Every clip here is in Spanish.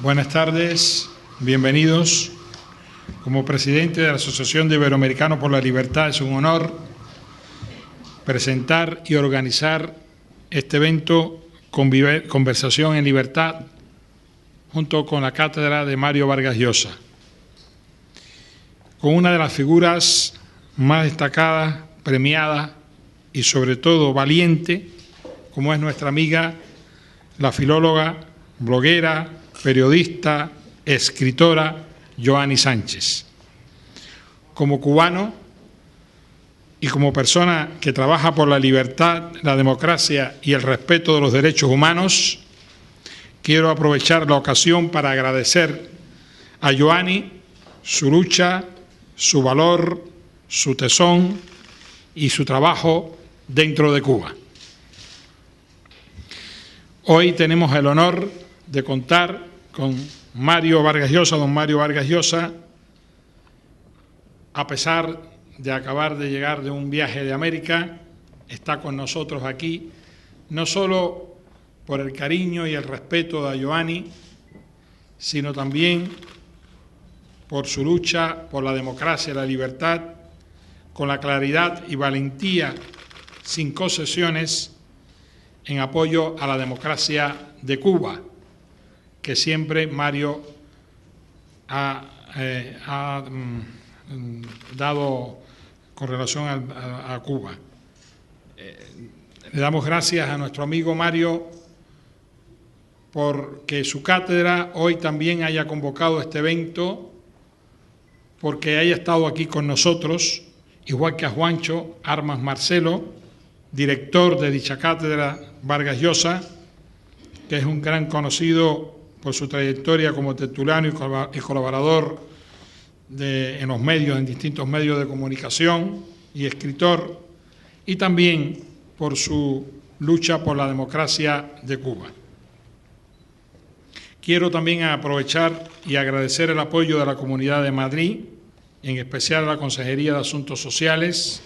Buenas tardes, bienvenidos. Como presidente de la Asociación de Iberoamericanos por la Libertad, es un honor presentar y organizar este evento Conversación en Libertad, junto con la cátedra de Mario Vargas Llosa, con una de las figuras más destacadas, premiadas y sobre todo valiente, como es nuestra amiga, la filóloga, bloguera, periodista, escritora Yoani Sánchez. Como cubano y como persona que trabaja por la libertad, la democracia y el respeto de los derechos humanos, quiero aprovechar la ocasión para agradecer a Yoani su lucha, su valor, su tesón y su trabajo dentro de Cuba. Hoy tenemos el honor de contar con Mario Vargas Llosa. Don Mario Vargas Llosa, a pesar de acabar de llegar de un viaje de América, está con nosotros aquí, no solo por el cariño y el respeto de Yoani, sino también por su lucha por la democracia y la libertad, con la claridad y valentía, sin concesiones, en apoyo a la democracia de Cuba, que siempre Mario ha dado con relación a Cuba. Le damos gracias a nuestro amigo Mario porque su cátedra hoy también haya convocado este evento, porque haya estado aquí con nosotros, igual que a Juancho Armas Marcelo, director de dicha cátedra Vargas Llosa, que es un gran conocido por su trayectoria como tertuliano y colaborador en los medios, en distintos medios de comunicación, y escritor, y también por su lucha por la democracia de Cuba. Quiero también aprovechar y agradecer el apoyo de la Comunidad de Madrid, en especial a la Consejería de Asuntos Sociales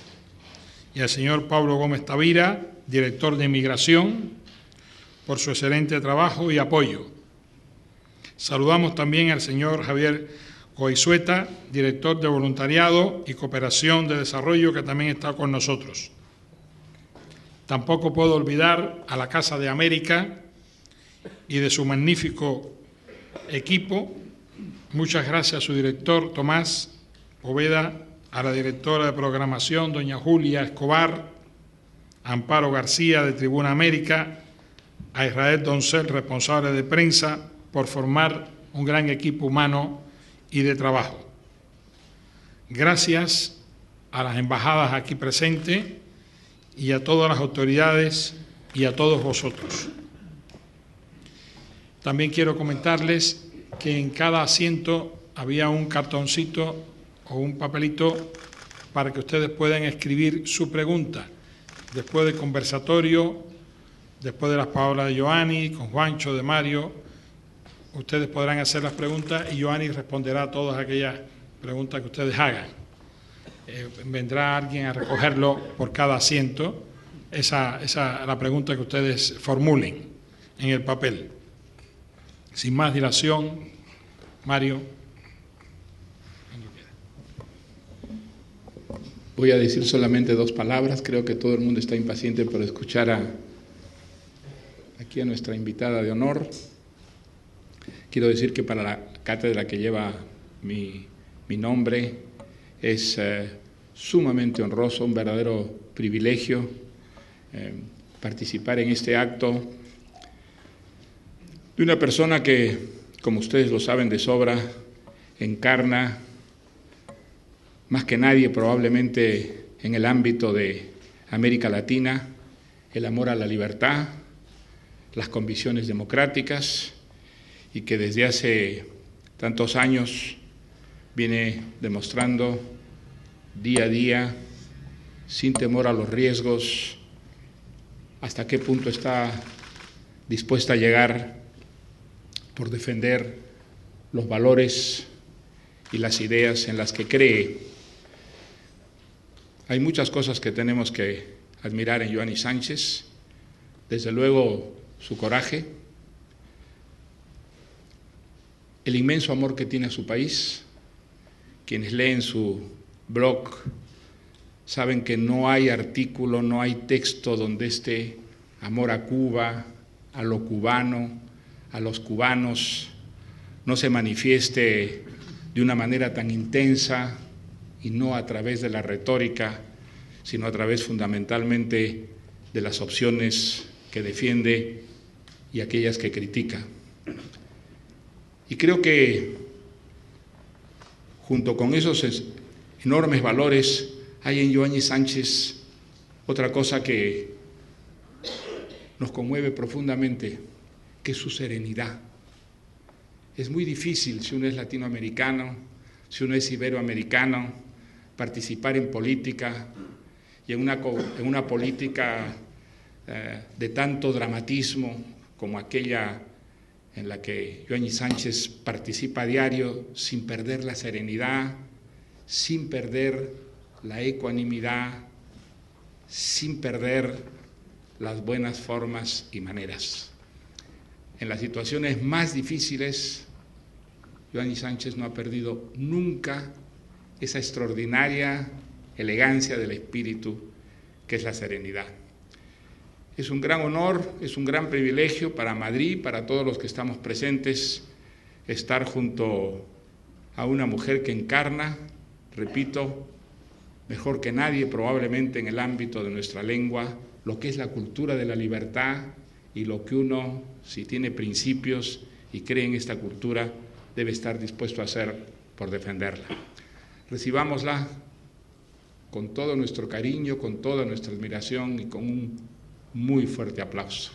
y al señor Pablo Gómez Tavira, director de Inmigración, por su excelente trabajo y apoyo. Saludamos también al señor Javier Goizueta, director de Voluntariado y Cooperación de Desarrollo, que también está con nosotros. Tampoco puedo olvidar a la Casa de América y de su magnífico equipo. Muchas gracias a su director, Tomás Poveda, a la directora de programación, doña Julia Escobar, a Amparo García, de Tribuna América, a Israel Doncel, responsable de prensa, por formar un gran equipo humano y de trabajo. Gracias a las embajadas aquí presentes y a todas las autoridades y a todos vosotros. También quiero comentarles que en cada asiento había un cartoncito o un papelito para que ustedes puedan escribir su pregunta. Después del conversatorio, después de las palabras de Yoani, con Juancho, de Mario, ustedes podrán hacer las preguntas y Yoani responderá a todas aquellas preguntas que ustedes hagan. Vendrá alguien a recogerlo por cada asiento, la pregunta que ustedes formulen en el papel. Sin más dilación, Mario. Voy a decir solamente 2 palabras. Creo que todo el mundo está impaciente por escuchar aquí a nuestra invitada de honor. Quiero decir que para la cátedra que lleva mi nombre es sumamente honroso, un verdadero privilegio participar en este acto de una persona que, como ustedes lo saben de sobra, encarna más que nadie probablemente en el ámbito de América Latina el amor a la libertad, las convicciones democráticas, y que desde hace tantos años viene demostrando día a día, sin temor a los riesgos, hasta qué punto está dispuesta a llegar por defender los valores y las ideas en las que cree. Hay muchas cosas que tenemos que admirar en Yoani Sánchez, desde luego su coraje, el inmenso amor que tiene a su país. Quienes leen su blog saben que no hay artículo, no hay texto donde este amor a Cuba, a lo cubano, a los cubanos, no se manifieste de una manera tan intensa y no a través de la retórica, sino a través fundamentalmente de las opciones que defiende y aquellas que critica. Y creo que junto con esos enormes valores hay en Yoani Sánchez otra cosa que nos conmueve profundamente, que es su serenidad. Es muy difícil, si uno es latinoamericano, si uno es iberoamericano, participar en política y en una política de tanto dramatismo como aquella en la que Yoani Sánchez participa a diario, sin perder la serenidad, sin perder la ecuanimidad, sin perder las buenas formas y maneras. En las situaciones más difíciles, Yoani Sánchez no ha perdido nunca esa extraordinaria elegancia del espíritu que es la serenidad. Es un gran honor, es un gran privilegio para Madrid, para todos los que estamos presentes, estar junto a una mujer que encarna, repito, mejor que nadie probablemente en el ámbito de nuestra lengua, lo que es la cultura de la libertad y lo que uno, si tiene principios y cree en esta cultura, debe estar dispuesto a hacer por defenderla. Recibámosla con todo nuestro cariño, con toda nuestra admiración y con un muy fuerte aplauso.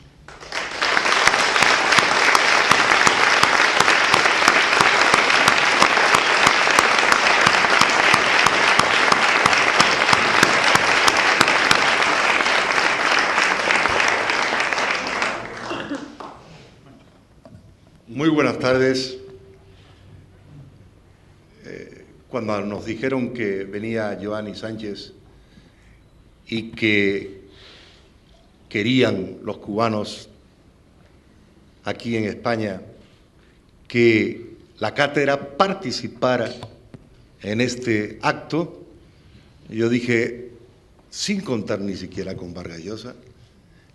Muy buenas tardes. Cuando nos dijeron que venía Yoani Sánchez y que querían los cubanos aquí en España que la cátedra participara en este acto, yo dije, sin contar ni siquiera con Vargas Llosa,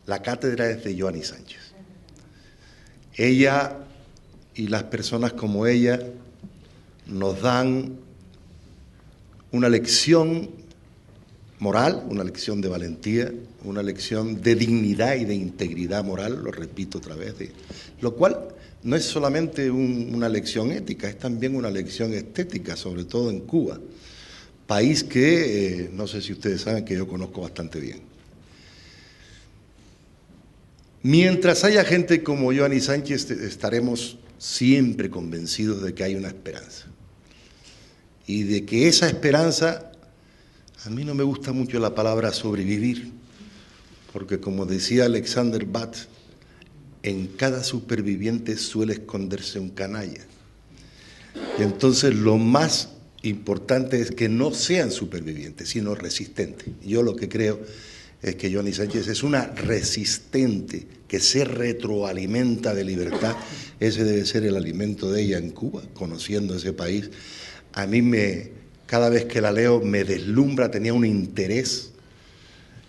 la cátedra es de Yoani Sánchez. Ella y las personas como ella nos dan una lección moral, una lección de valentía, una lección de dignidad y de integridad moral, lo repito otra vez, lo cual no es solamente una lección ética, es también una lección estética, sobre todo en Cuba, país que no sé si ustedes saben que yo conozco bastante bien. Mientras haya gente como Yoani Sánchez, estaremos siempre convencidos de que hay una esperanza y de que esa esperanza, a mí no me gusta mucho la palabra sobrevivir, porque como decía Alexander Bat, en cada superviviente suele esconderse un canalla. Y entonces lo más importante es que no sean supervivientes, sino resistentes. Yo lo que creo es que Yoani Sánchez es una resistente que se retroalimenta de libertad. Ese debe ser el alimento de ella en Cuba, conociendo ese país. A mí cada vez que la leo me deslumbra, tenía un interés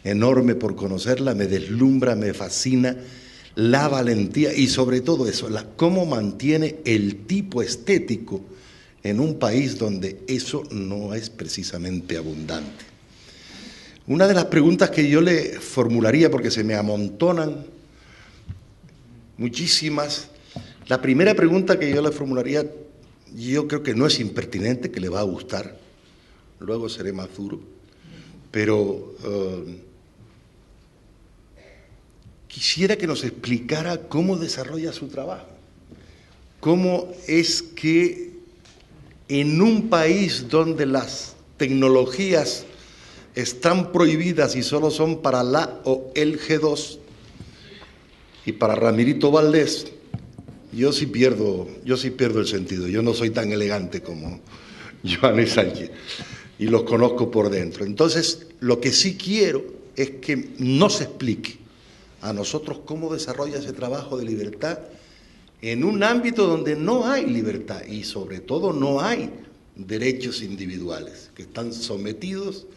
enorme por conocerla, me deslumbra, me fascina la valentía y sobre todo eso, cómo mantiene el tipo estético en un país donde eso no es precisamente abundante. Una de las preguntas que yo le formularía, porque se me amontonan muchísimas, la primera pregunta que yo le formularía, yo creo que no es impertinente, que le va a gustar, luego seré más duro, pero quisiera que nos explicara cómo desarrolla su trabajo, cómo es que en un país donde las tecnologías están prohibidas y solo son para la o el G2 y para Ramirito Valdés, yo sí pierdo el sentido. Yo no soy tan elegante como Yoani Sánchez y los conozco por dentro. Entonces, lo que sí quiero es que nos explique a nosotros cómo desarrolla ese trabajo de libertad en un ámbito donde no hay libertad y sobre todo no hay derechos individuales, que están sometidos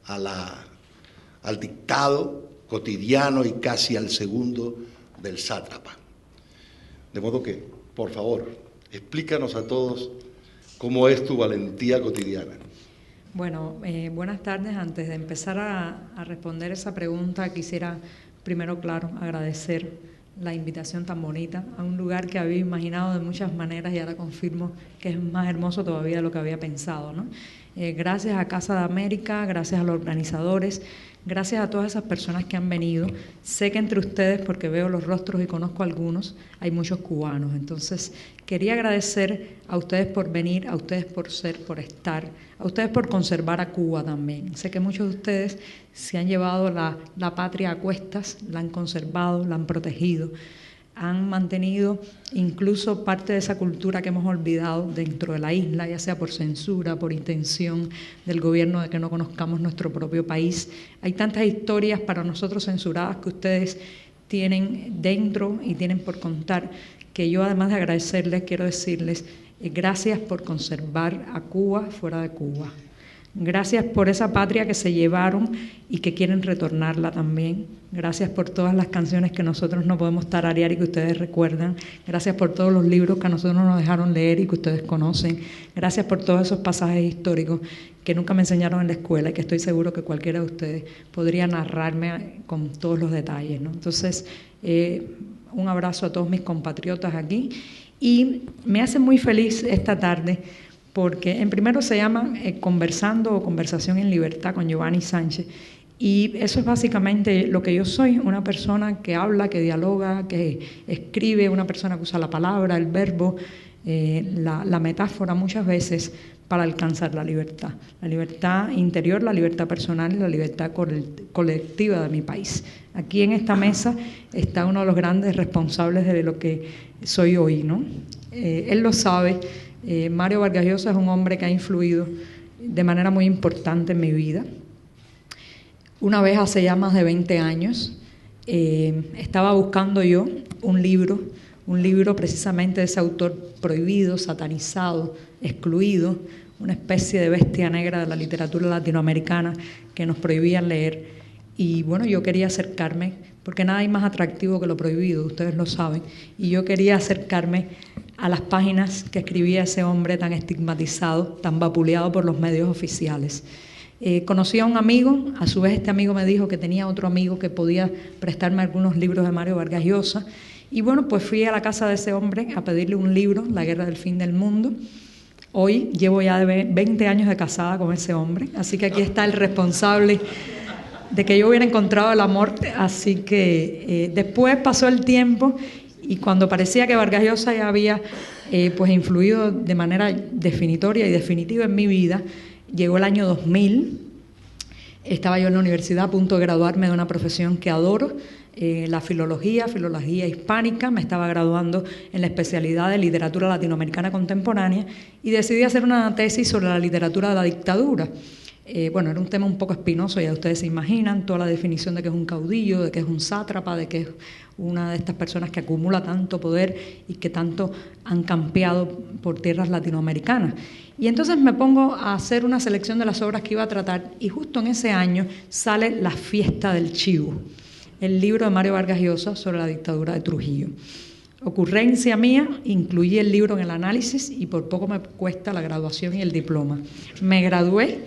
al dictado cotidiano y casi al segundo del sátrapa. De modo que, por favor, explícanos a todos cómo es tu valentía cotidiana. Bueno, buenas tardes. Antes de empezar a responder esa pregunta, quisiera primero, claro, agradecer la invitación tan bonita a un lugar que había imaginado de muchas maneras y ahora confirmo que es más hermoso todavía de lo que había pensado, ¿no? Gracias a Casa de América, gracias a los organizadores, gracias a todas esas personas que han venido. Sé que entre ustedes, porque veo los rostros y conozco a algunos, hay muchos cubanos. Entonces, quería agradecer a ustedes por venir, a ustedes por ser, por estar, a ustedes por conservar a Cuba también. Sé que muchos de ustedes se han llevado la patria a cuestas, la han conservado, la han protegido, han mantenido incluso parte de esa cultura que hemos olvidado dentro de la isla, ya sea por censura, por intención del gobierno de que no conozcamos nuestro propio país. Hay tantas historias para nosotros censuradas que ustedes tienen dentro y tienen por contar, que yo, además de agradecerles, quiero decirles gracias por conservar a Cuba fuera de Cuba. Gracias por esa patria que se llevaron y que quieren retornarla también. Gracias por todas las canciones que nosotros no podemos tararear y que ustedes recuerdan. Gracias por todos los libros que a nosotros nos dejaron leer y que ustedes conocen. Gracias por todos esos pasajes históricos que nunca me enseñaron en la escuela y que estoy seguro que cualquiera de ustedes podría narrarme con todos los detalles, ¿no? Entonces, un abrazo a todos mis compatriotas aquí y me hace muy feliz esta tarde porque en primero se llama Conversando o Conversación en Libertad con Giovanni Sánchez, y eso es básicamente lo que yo soy, una persona que habla, que dialoga, que escribe, una persona que usa la palabra, el verbo, la metáfora muchas veces para alcanzar la libertad interior, la libertad personal y la libertad colectiva de mi país. Aquí en esta mesa está uno de los grandes responsables de lo que soy hoy, ¿no? Él lo sabe. Mario Vargas Llosa es un hombre que ha influido de manera muy importante en mi vida. Una vez, hace ya más de 20 años, estaba buscando yo un libro precisamente de ese autor prohibido, satanizado, excluido, una especie de bestia negra de la literatura latinoamericana que nos prohibían leer. Y bueno, yo quería acercarme, porque nada hay más atractivo que lo prohibido, ustedes lo saben, y yo quería acercarme a las páginas que escribía ese hombre tan estigmatizado, tan vapuleado por los medios oficiales. Conocí a un amigo, a su vez este amigo me dijo que tenía otro amigo que podía prestarme algunos libros de Mario Vargas Llosa, y bueno, pues fui a la casa de ese hombre a pedirle un libro, La guerra del fin del mundo. Hoy llevo ya 20 años de casada con ese hombre, así que aquí está el responsable de que yo hubiera encontrado el amor, así que después pasó el tiempo y cuando parecía que Vargas Llosa ya había pues influido de manera definitoria y definitiva en mi vida, llegó el año 2000, estaba yo en la universidad a punto de graduarme de una profesión que adoro, la filología hispánica, me estaba graduando en la especialidad de literatura latinoamericana contemporánea y decidí hacer una tesis sobre la literatura de la dictadura. Bueno, era un tema un poco espinoso, ya ustedes se imaginan, toda la definición de qué es un caudillo, de qué es un sátrapa, de qué es una de estas personas que acumula tanto poder y que tanto han campeado por tierras latinoamericanas. Y entonces me pongo a hacer una selección de las obras que iba a tratar y justo en ese año sale La fiesta del chivo, el libro de Mario Vargas Llosa sobre la dictadura de Trujillo. Ocurrencia mía, incluí el libro en el análisis y por poco me cuesta la graduación y el diploma. Me gradué,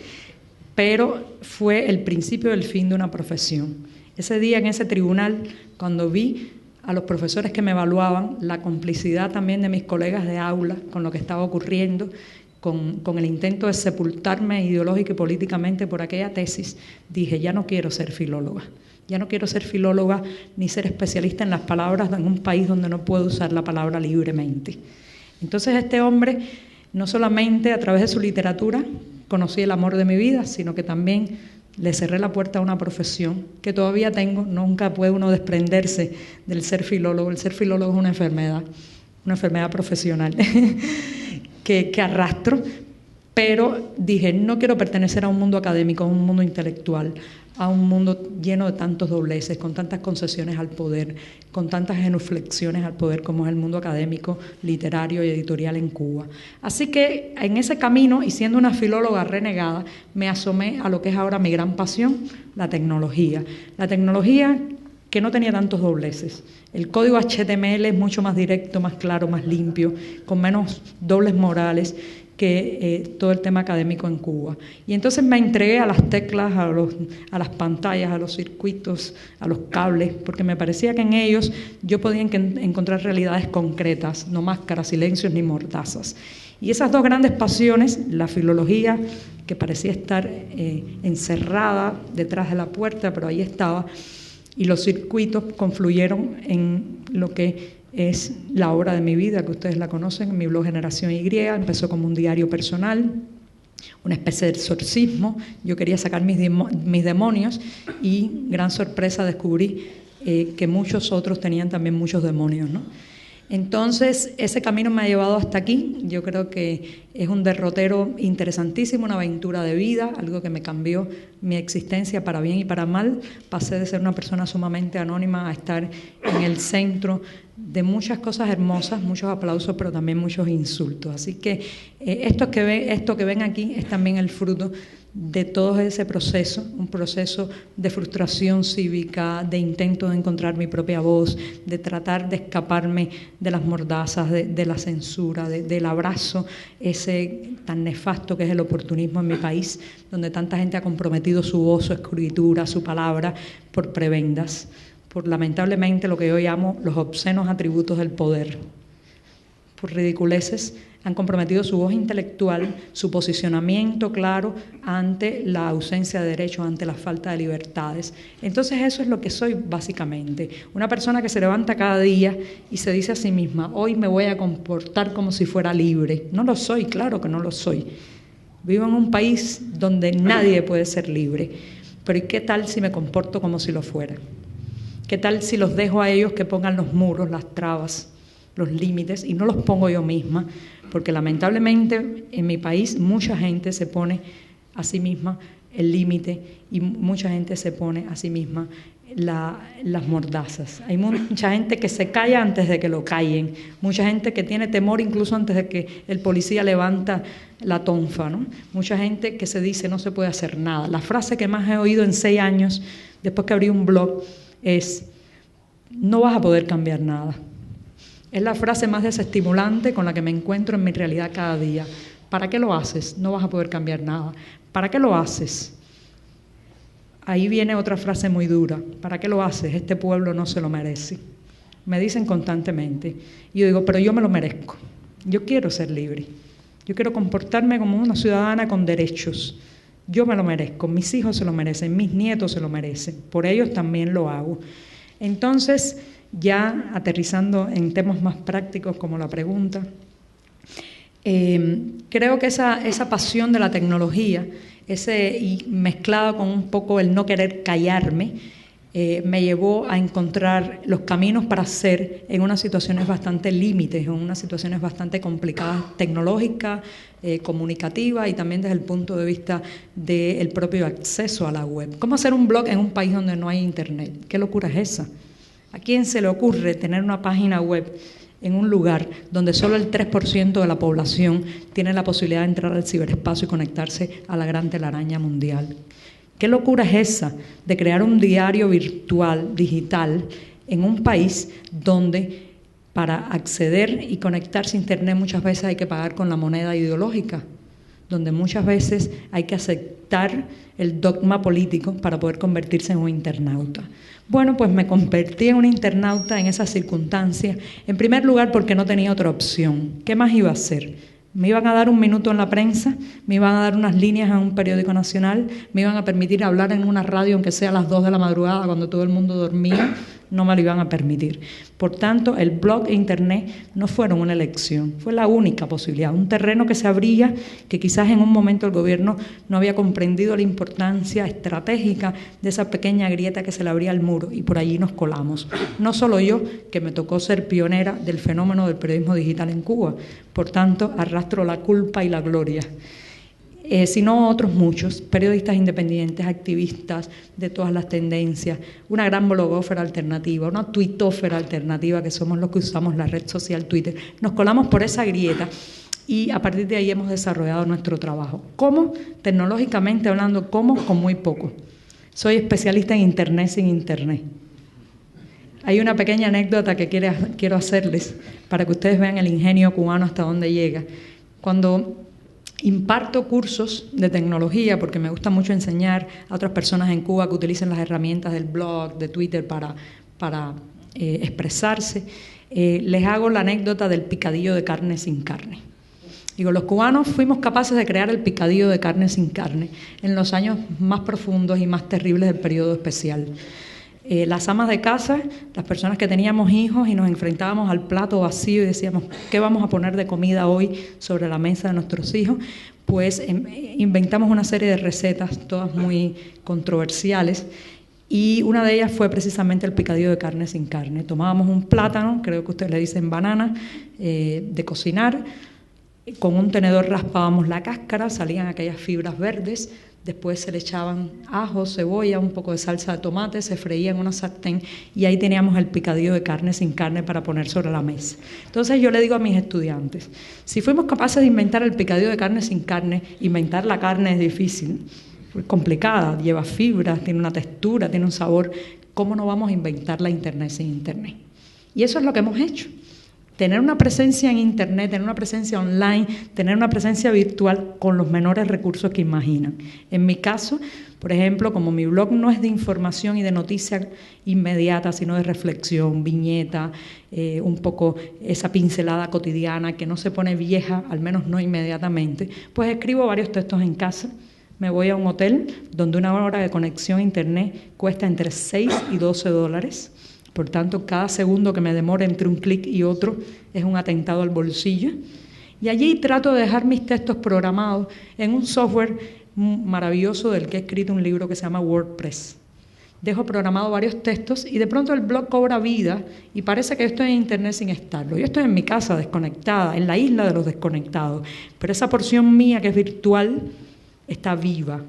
pero fue el principio del fin de una profesión. Ese día en ese tribunal, cuando vi a los profesores que me evaluaban, la complicidad también de mis colegas de aula con lo que estaba ocurriendo, con el intento de sepultarme ideológica y políticamente por aquella tesis, dije, ya no quiero ser filóloga. Ya no quiero ser filóloga ni ser especialista en las palabras en un país donde no puedo usar la palabra libremente. Entonces este hombre, no solamente a través de su literatura conocí el amor de mi vida, sino que también le cerré la puerta a una profesión que todavía tengo. Nunca puede uno desprenderse del ser filólogo. El ser filólogo es una enfermedad profesional que arrastro, pero dije, no quiero pertenecer a un mundo académico, a un mundo intelectual, a un mundo lleno de tantos dobleces, con tantas concesiones al poder, con tantas genuflexiones al poder como es el mundo académico, literario y editorial en Cuba. Así que en ese camino, y siendo una filóloga renegada, me asomé a lo que es ahora mi gran pasión, la tecnología. La tecnología que no tenía tantos dobleces. El código HTML es mucho más directo, más claro, más limpio, con menos dobles morales que todo el tema académico en Cuba. Y entonces me entregué a las teclas, a las pantallas, a los circuitos, a los cables, porque me parecía que en ellos yo podía encontrar realidades concretas, no máscaras, silencios ni mordazas. Y esas dos grandes pasiones, la filología, que parecía estar encerrada detrás de la puerta, pero ahí estaba, y los circuitos confluyeron en lo que es la obra de mi vida, que ustedes la conocen, mi blog Generación Y. Empezó como un diario personal, una especie de exorcismo. Yo quería sacar mis demonios y, gran sorpresa, descubrí que muchos otros tenían también muchos demonios, ¿no? Entonces, ese camino me ha llevado hasta aquí. Yo creo que es un derrotero interesantísimo, una aventura de vida, algo que me cambió mi existencia para bien y para mal. Pasé de ser una persona sumamente anónima a estar en el centro de muchas cosas hermosas, muchos aplausos, pero también muchos insultos. Así que esto que ven aquí es también el fruto de todo ese proceso, un proceso de frustración cívica, de intento de encontrar mi propia voz, de tratar de escaparme de las mordazas, de la censura, del abrazo ese tan nefasto que es el oportunismo en mi país, donde tanta gente ha comprometido su voz, su escritura, su palabra por prebendas, por lamentablemente lo que yo llamo los obscenos atributos del poder, por ridiculeces. Han comprometido su voz intelectual, su posicionamiento claro ante la ausencia de derechos, ante la falta de libertades. Entonces eso es lo que soy básicamente, una persona que se levanta cada día y se dice a sí misma, hoy me voy a comportar como si fuera libre. No lo soy, claro que no lo soy. Vivo en un país donde nadie puede ser libre, pero ¿y qué tal si me comporto como si lo fuera? ¿Qué tal si los dejo a ellos que pongan los muros, las trabas, los límites, y no los pongo yo misma? Porque lamentablemente en mi país mucha gente se pone a sí misma el límite y mucha gente se pone a sí misma las mordazas. Hay mucha gente que se calla antes de que lo callen, mucha gente que tiene temor incluso antes de que el policía levanta la tonfa, ¿no? Mucha gente que se dice no se puede hacer nada. La frase que más he oído en 6 años, después que abrí un blog, es no vas a poder cambiar nada. Es la frase más desestimulante con la que me encuentro en mi realidad cada día. ¿Para qué lo haces? No vas a poder cambiar nada. ¿Para qué lo haces? Ahí viene otra frase muy dura. ¿Para qué lo haces? Este pueblo no se lo merece. Me dicen constantemente. Y yo digo, pero yo me lo merezco. Yo quiero ser libre. Yo quiero comportarme como una ciudadana con derechos. Yo me lo merezco. Mis hijos se lo merecen. Mis nietos se lo merecen. Por ellos también lo hago. Entonces, ya aterrizando en temas más prácticos como la pregunta, creo que esa pasión de la tecnología, y mezclado con un poco el no querer callarme, me llevó a encontrar los caminos para ser en unas situaciones bastante límites, en unas situaciones bastante complicadas, tecnológicas, comunicativas y también desde el punto de vista del propio acceso a la web. ¿Cómo hacer un blog en un país donde no hay internet? ¿Qué locura es esa? ¿A quién se le ocurre tener una página web en un lugar donde solo el 3% de la población tiene la posibilidad de entrar al ciberespacio y conectarse a la gran telaraña mundial? ¿Qué locura es esa de crear un diario virtual, digital, en un país donde para acceder y conectarse a internet muchas veces hay que pagar con la moneda ideológica? Donde muchas veces hay que aceptar el dogma político para poder convertirse en un internauta. Bueno, pues me convertí en un internauta en esas circunstancias, en primer lugar porque no tenía otra opción. ¿Qué más iba a hacer? Me iban a dar un minuto en la prensa, me iban a dar unas líneas en un periódico nacional, me iban a permitir hablar en una radio aunque sea a las 2 de la madrugada cuando todo el mundo dormía, no me lo iban a permitir. Por tanto, el blog e internet no fueron una elección, fue la única posibilidad, un terreno que se abría, que quizás en un momento el gobierno no había comprendido la importancia estratégica de esa pequeña grieta que se le abría al muro, y por allí nos colamos. No solo yo, que me tocó ser pionera del fenómeno del periodismo digital en Cuba, por tanto, arrastro la culpa y la gloria. sino otros muchos, periodistas independientes, activistas de todas las tendencias, una gran blogósfera alternativa, una tuitósfera alternativa, que somos los que usamos la red social Twitter. Nos colamos por esa grieta y a partir de ahí hemos desarrollado nuestro trabajo. ¿Cómo? Tecnológicamente hablando, ¿cómo? Con muy poco. Soy especialista en Internet sin Internet. Hay una pequeña anécdota que quiero hacerles para que ustedes vean el ingenio cubano hasta dónde llega. Cuando imparto cursos de tecnología, porque me gusta mucho enseñar a otras personas en Cuba que utilicen las herramientas del blog, de Twitter para expresarse, les hago la anécdota del picadillo de carne sin carne. Digo, los cubanos fuimos capaces de crear el picadillo de carne sin carne en los años más profundos y más terribles del periodo especial. Las amas de casa, las personas que teníamos hijos y nos enfrentábamos al plato vacío y decíamos, ¿qué vamos a poner de comida hoy sobre la mesa de nuestros hijos? Pues inventamos una serie de recetas, todas muy controversiales, y una de ellas fue precisamente el picadillo de carne sin carne. Tomábamos un plátano, creo que ustedes le dicen banana, de cocinar, con un tenedor raspábamos la cáscara, salían aquellas fibras verdes. Después se le echaban ajo, cebolla, un poco de salsa de tomate, se freía en una sartén y ahí teníamos el picadillo de carne sin carne para poner sobre la mesa. Entonces yo le digo a mis estudiantes, si fuimos capaces de inventar el picadillo de carne sin carne, inventar la carne es difícil, es complicada, lleva fibras, tiene una textura, tiene un sabor, ¿cómo no vamos a inventar la Internet sin Internet? Y eso es lo que hemos hecho. Tener una presencia en Internet, tener una presencia online, tener una presencia virtual con los menores recursos que imaginan. En mi caso, por ejemplo, como mi blog no es de información y de noticia inmediata, sino de reflexión, viñeta, un poco esa pincelada cotidiana que no se pone vieja, al menos no inmediatamente, pues escribo varios textos en casa. Me voy a un hotel donde una hora de conexión a Internet cuesta entre 6 y 12 dólares. Por tanto, cada segundo que me demora entre un clic y otro es un atentado al bolsillo. Y allí trato de dejar mis textos programados en un software maravilloso del que he escrito un libro que se llama WordPress. Dejo programado varios textos y de pronto el blog cobra vida y parece que estoy en Internet sin estarlo. Yo estoy en mi casa desconectada, en la isla de los desconectados, pero esa porción mía que es virtual está viva,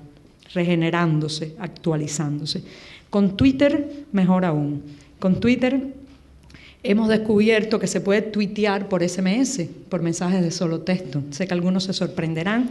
regenerándose, actualizándose. Con Twitter, mejor aún. Con Twitter hemos descubierto que se puede tuitear por SMS, por mensajes de solo texto. Sé que algunos se sorprenderán.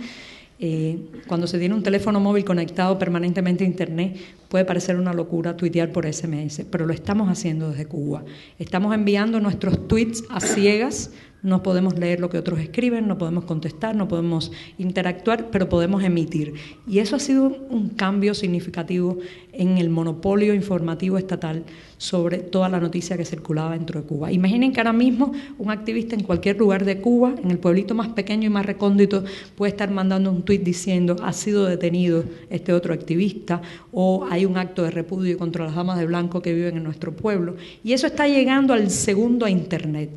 Cuando se tiene un teléfono móvil conectado permanentemente a Internet, puede parecer una locura tuitear por SMS, pero lo estamos haciendo desde Cuba. Estamos enviando nuestros tweets a ciegas. No podemos leer lo que otros escriben, no podemos contestar, no podemos interactuar, pero podemos emitir. Y eso ha sido un cambio significativo en el monopolio informativo estatal sobre toda la noticia que circulaba dentro de Cuba. Imaginen que ahora mismo un activista en cualquier lugar de Cuba, en el pueblito más pequeño y más recóndito, puede estar mandando un tuit diciendo ha sido detenido este otro activista o hay un acto de repudio contra las damas de blanco que viven en nuestro pueblo. Y eso está llegando al segundo a Internet.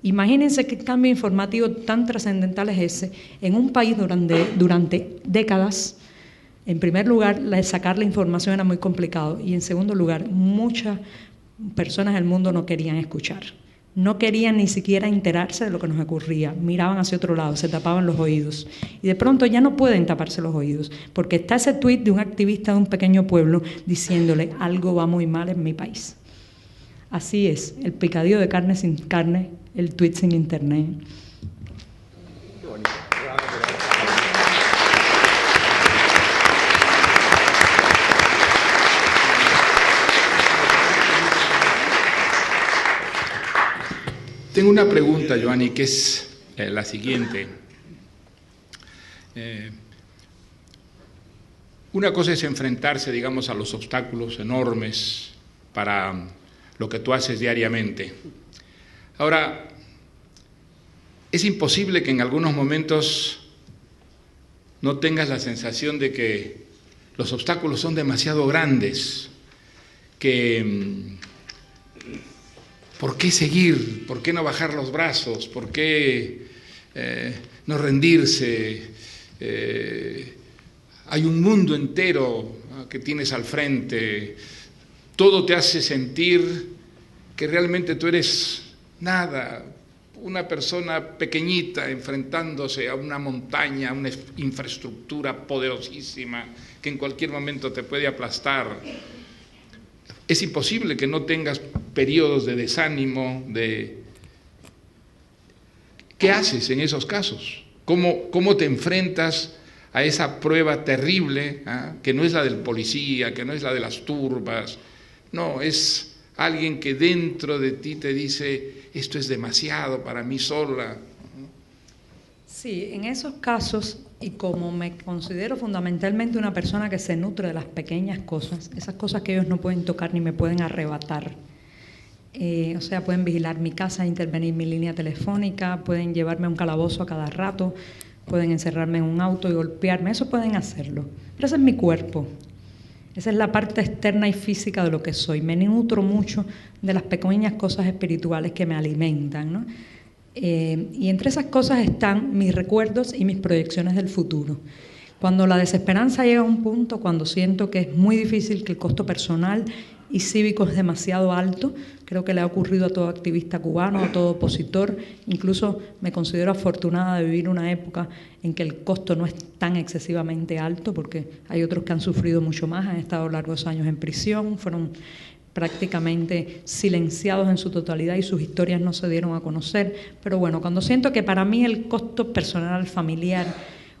Imagínense qué cambio informativo tan trascendental es ese en un país durante décadas. En primer lugar, sacar la información era muy complicado y en segundo lugar, muchas personas del mundo no querían escuchar. No querían ni siquiera enterarse de lo que nos ocurría. Miraban hacia otro lado, se tapaban los oídos. Y de pronto ya no pueden taparse los oídos porque está ese tuit de un activista de un pequeño pueblo diciéndole algo va muy mal en mi país. Así es, el picadillo de carne sin carne, el tweet sin Internet. Tengo una pregunta, Joanny, que es la siguiente. Una cosa es enfrentarse, digamos, a los obstáculos enormes para lo que tú haces diariamente. Ahora, es imposible que en algunos momentos no tengas la sensación de que los obstáculos son demasiado grandes, que ¿por qué seguir? ¿Por qué no bajar los brazos? ¿Por qué no rendirse? Hay un mundo entero que tienes al frente. Todo te hace sentir que realmente tú eres nada, una persona pequeñita enfrentándose a una montaña, a una infraestructura poderosísima que en cualquier momento te puede aplastar. Es imposible que no tengas periodos de desánimo, ¿Qué haces en esos casos? ¿Cómo te enfrentas a esa prueba terrible, que no es la del policía, que no es la de las turbas? No, es alguien que dentro de ti te dice, esto es demasiado para mí sola. Sí, en esos casos, y como me considero fundamentalmente una persona que se nutre de las pequeñas cosas, esas cosas que ellos no pueden tocar ni me pueden arrebatar. O sea, pueden vigilar mi casa, intervenir mi línea telefónica, pueden llevarme a un calabozo a cada rato, pueden encerrarme en un auto y golpearme, eso pueden hacerlo. Pero ese es mi cuerpo, esa es la parte externa y física de lo que soy. Me nutro mucho de las pequeñas cosas espirituales que me alimentan, ¿no? Y entre esas cosas están mis recuerdos y mis proyecciones del futuro. Cuando la desesperanza llega a un punto, cuando siento que es muy difícil, que el costo personal y cívico es demasiado alto, creo que le ha ocurrido a todo activista cubano, a todo opositor, incluso me considero afortunada de vivir una época en que el costo no es tan excesivamente alto, porque hay otros que han sufrido mucho más, han estado largos años en prisión, fueron prácticamente silenciados en su totalidad y sus historias no se dieron a conocer. Pero bueno, cuando siento que para mí el costo personal, familiar,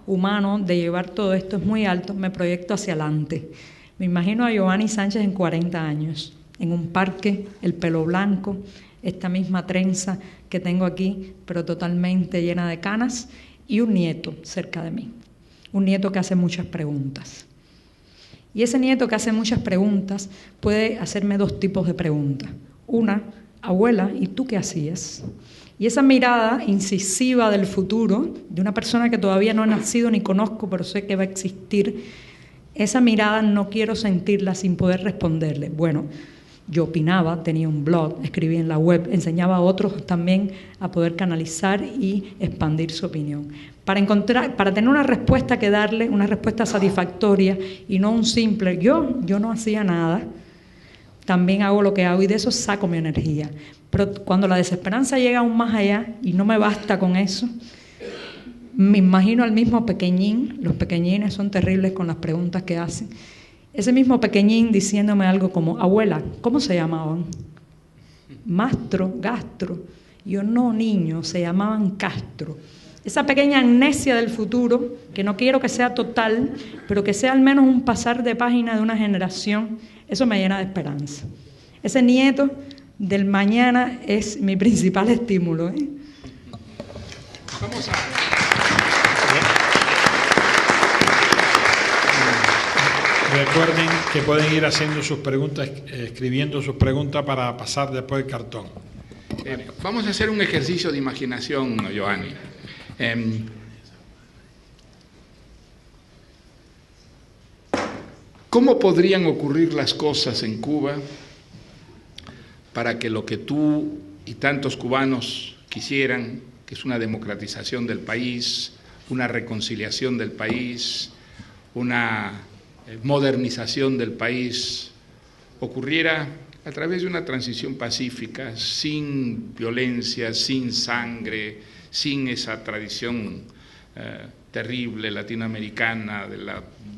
humano de llevar todo esto es muy alto, me proyecto hacia adelante. Me imagino a Yoani Sánchez en 40 años, en un parque, el pelo blanco, esta misma trenza que tengo aquí, pero totalmente llena de canas, y un nieto cerca de mí, un nieto que hace muchas preguntas. Y ese nieto que hace muchas preguntas puede hacerme dos tipos de preguntas. Una, abuela, ¿y tú qué hacías? Y esa mirada incisiva del futuro, de una persona que todavía no ha nacido ni conozco, pero sé que va a existir, esa mirada no quiero sentirla sin poder responderle. Bueno, yo opinaba, tenía un blog, escribía en la web, enseñaba a otros también a poder canalizar y expandir su opinión. Para tener una respuesta que darle, una respuesta satisfactoria y no un simple yo no hacía nada, también hago lo que hago y de eso saco mi energía. Pero cuando la desesperanza llega aún más allá y no me basta con eso, me imagino al mismo pequeñín, los pequeñines son terribles con las preguntas que hacen, ese mismo pequeñín diciéndome algo como, abuela, ¿cómo se llamaban? Mastro, Gastro. Yo no, niño, se llamaban Castro. Esa pequeña amnesia del futuro, que no quiero que sea total, pero que sea al menos un pasar de página de una generación, eso me llena de esperanza. Ese nieto del mañana es mi principal estímulo. Vamos a... Recuerden que pueden ir haciendo sus preguntas, escribiendo sus preguntas para pasar después el cartón. Vamos a hacer un ejercicio de imaginación, Yoani. ¿Cómo podrían ocurrir las cosas en Cuba para que lo que tú y tantos cubanos quisieran, que es una democratización del país, una reconciliación del país, una modernización del país, ocurriera a través de una transición pacífica, sin violencia, sin sangre, sin esa tradición terrible latinoamericana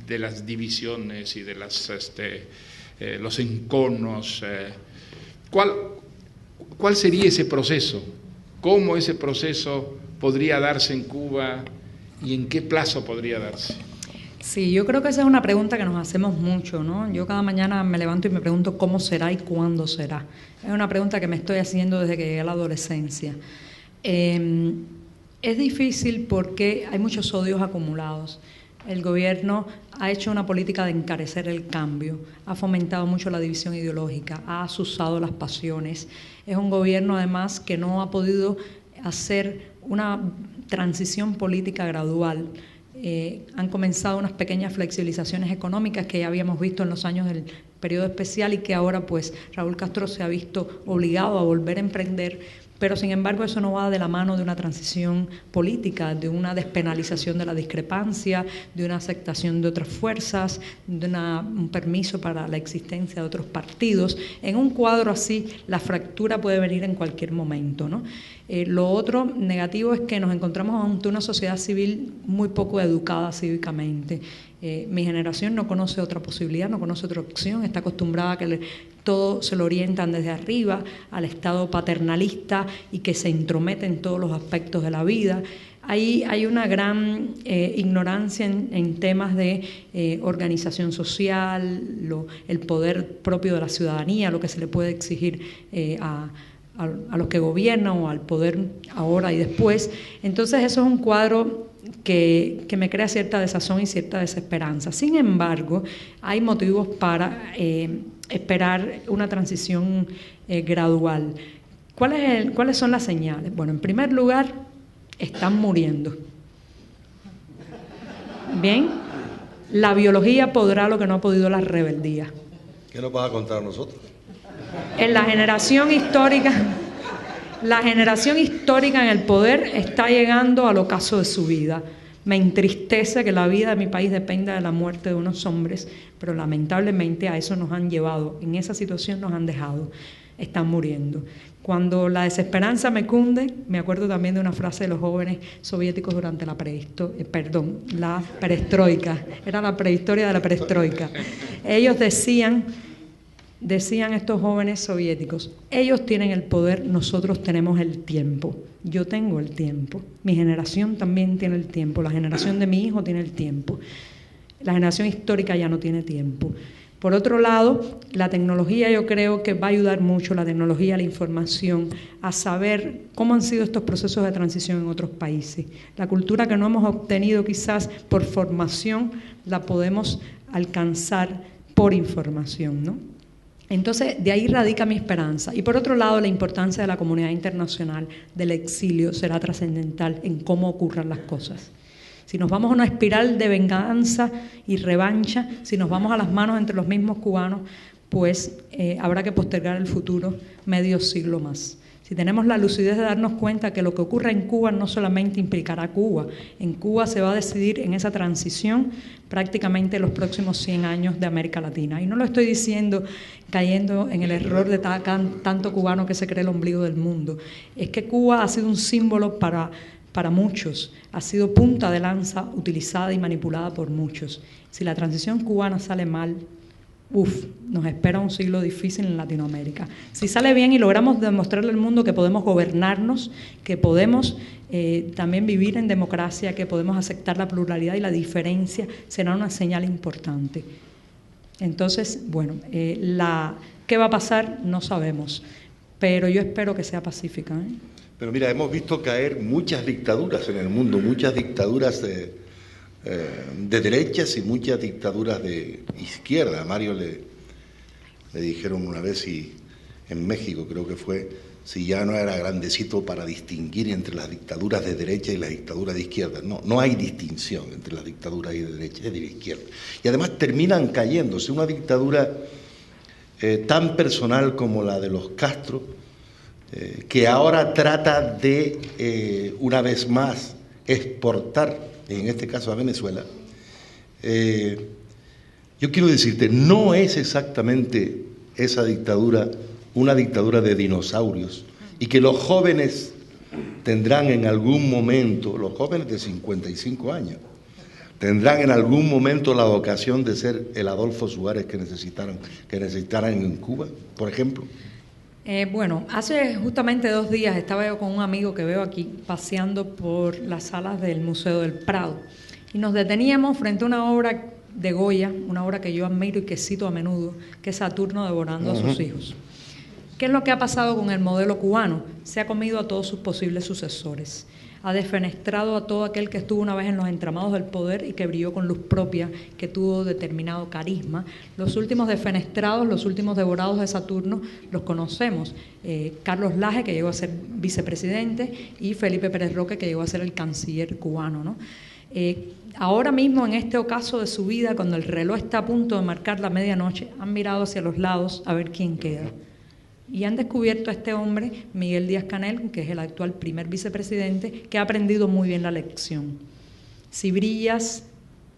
de las divisiones y de los enconos? ¿Cuál sería ese proceso? ¿Cómo ese proceso podría darse en Cuba y en qué plazo podría darse? Sí, yo creo que esa es una pregunta que nos hacemos mucho, ¿no? Yo cada mañana me levanto y me pregunto cómo será y cuándo será. Es una pregunta que me estoy haciendo desde que llegué a la adolescencia. Es difícil porque hay muchos odios acumulados. El gobierno ha hecho una política de encarecer el cambio, ha fomentado mucho la división ideológica, ha asusado las pasiones. Es un gobierno, además, que no ha podido hacer una transición política gradual. Han comenzado unas pequeñas flexibilizaciones económicas que ya habíamos visto en los años del periodo especial y que ahora pues Raúl Castro se ha visto obligado a volver a emprender, pero sin embargo eso no va de la mano de una transición política, de una despenalización de la discrepancia, de una aceptación de otras fuerzas, de un permiso para la existencia de otros partidos. En un cuadro así la fractura puede venir en cualquier momento, ¿no? Lo otro negativo es que nos encontramos ante una sociedad civil muy poco educada cívicamente. Mi generación no conoce otra posibilidad, no conoce otra opción, está acostumbrada a que todo se lo orientan desde arriba, al Estado paternalista y que se intromete en todos los aspectos de la vida. Hay una gran ignorancia en temas de organización social, el poder propio de la ciudadanía, lo que se le puede exigir a los que gobiernan o al poder ahora y después. Entonces eso es un cuadro que me crea cierta desazón y cierta desesperanza. Sin embargo, hay motivos para esperar una transición gradual. ¿Cuáles son las señales? Bueno, en primer lugar, están muriendo. Bien, la biología podrá lo que no ha podido la rebeldía. ¿Qué nos vas a contar a nosotros? En la generación histórica en el poder está llegando al ocaso de su vida. Me entristece que la vida de mi país dependa de la muerte de unos hombres, pero lamentablemente a eso nos han llevado, en esa situación nos han dejado, están muriendo. Cuando la desesperanza me cunde, me acuerdo también de una frase de los jóvenes soviéticos durante la perestroika, era la prehistoria de la perestroika. Ellos decían estos jóvenes soviéticos, ellos tienen el poder, nosotros tenemos el tiempo. Yo tengo el tiempo, mi generación también tiene el tiempo, la generación de mi hijo tiene el tiempo, la generación histórica ya no tiene tiempo. Por otro lado, la tecnología yo creo que va a ayudar mucho, la tecnología, la información, a saber cómo han sido estos procesos de transición en otros países. La cultura que no hemos obtenido quizás por formación, la podemos alcanzar por información, ¿no? Entonces, de ahí radica mi esperanza. Y por otro lado, la importancia de la comunidad internacional, del exilio, será trascendental en cómo ocurran las cosas. Si nos vamos a una espiral de venganza y revancha, si nos vamos a las manos entre los mismos cubanos, pues habrá que postergar el futuro medio siglo más. Si tenemos la lucidez de darnos cuenta que lo que ocurra en Cuba no solamente implicará Cuba, en Cuba se va a decidir en esa transición prácticamente los próximos 100 años de América Latina. Y no lo estoy diciendo cayendo en el error de tanto cubano que se cree el ombligo del mundo. Es que Cuba ha sido un símbolo para muchos, ha sido punta de lanza utilizada y manipulada por muchos. Si la transición cubana sale mal, nos espera un siglo difícil en Latinoamérica. Si sale bien y logramos demostrarle al mundo que podemos gobernarnos, que podemos también vivir en democracia, que podemos aceptar la pluralidad y la diferencia, será una señal importante. Entonces, bueno, ¿qué va a pasar? No sabemos, pero yo espero que sea pacífica, ¿eh? Pero mira, hemos visto caer muchas dictaduras en el mundo, muchas dictaduras de derechas y muchas dictaduras de izquierda. A Mario le dijeron una vez, y en México creo que fue, si ya no era grandecito para distinguir entre las dictaduras de derecha y las dictaduras de izquierda. No hay distinción entre las dictaduras de derecha y de izquierda. Y además terminan cayéndose. Una dictadura tan personal como la de los Castro, que ahora trata de, una vez más, exportar, en este caso a Venezuela. Yo quiero decirte, no es exactamente esa dictadura una dictadura de dinosaurios, y que los jóvenes tendrán en algún momento, los jóvenes de 55 años, tendrán en algún momento la vocación de ser el Adolfo Suárez que necesitaran en Cuba, por ejemplo. Bueno, hace justamente 2 días estaba yo con un amigo que veo aquí paseando por las salas del Museo del Prado y nos deteníamos frente a una obra de Goya, una obra que yo admiro y que cito a menudo, que es Saturno devorando a sus hijos. ¿Qué es lo que ha pasado con el modelo cubano? Se ha comido a todos sus posibles sucesores. Ha defenestrado a todo aquel que estuvo una vez en los entramados del poder y que brilló con luz propia, que tuvo determinado carisma. Los últimos defenestrados, los últimos devorados de Saturno, los conocemos. Carlos Laje, que llegó a ser vicepresidente, y Felipe Pérez Roque, que llegó a ser el canciller cubano, ¿no? Ahora mismo, en este ocaso de su vida, cuando el reloj está a punto de marcar la medianoche, han mirado hacia los lados a ver quién queda. Y han descubierto a este hombre, Miguel Díaz-Canel, que es el actual primer vicepresidente, que ha aprendido muy bien la lección. Si brillas,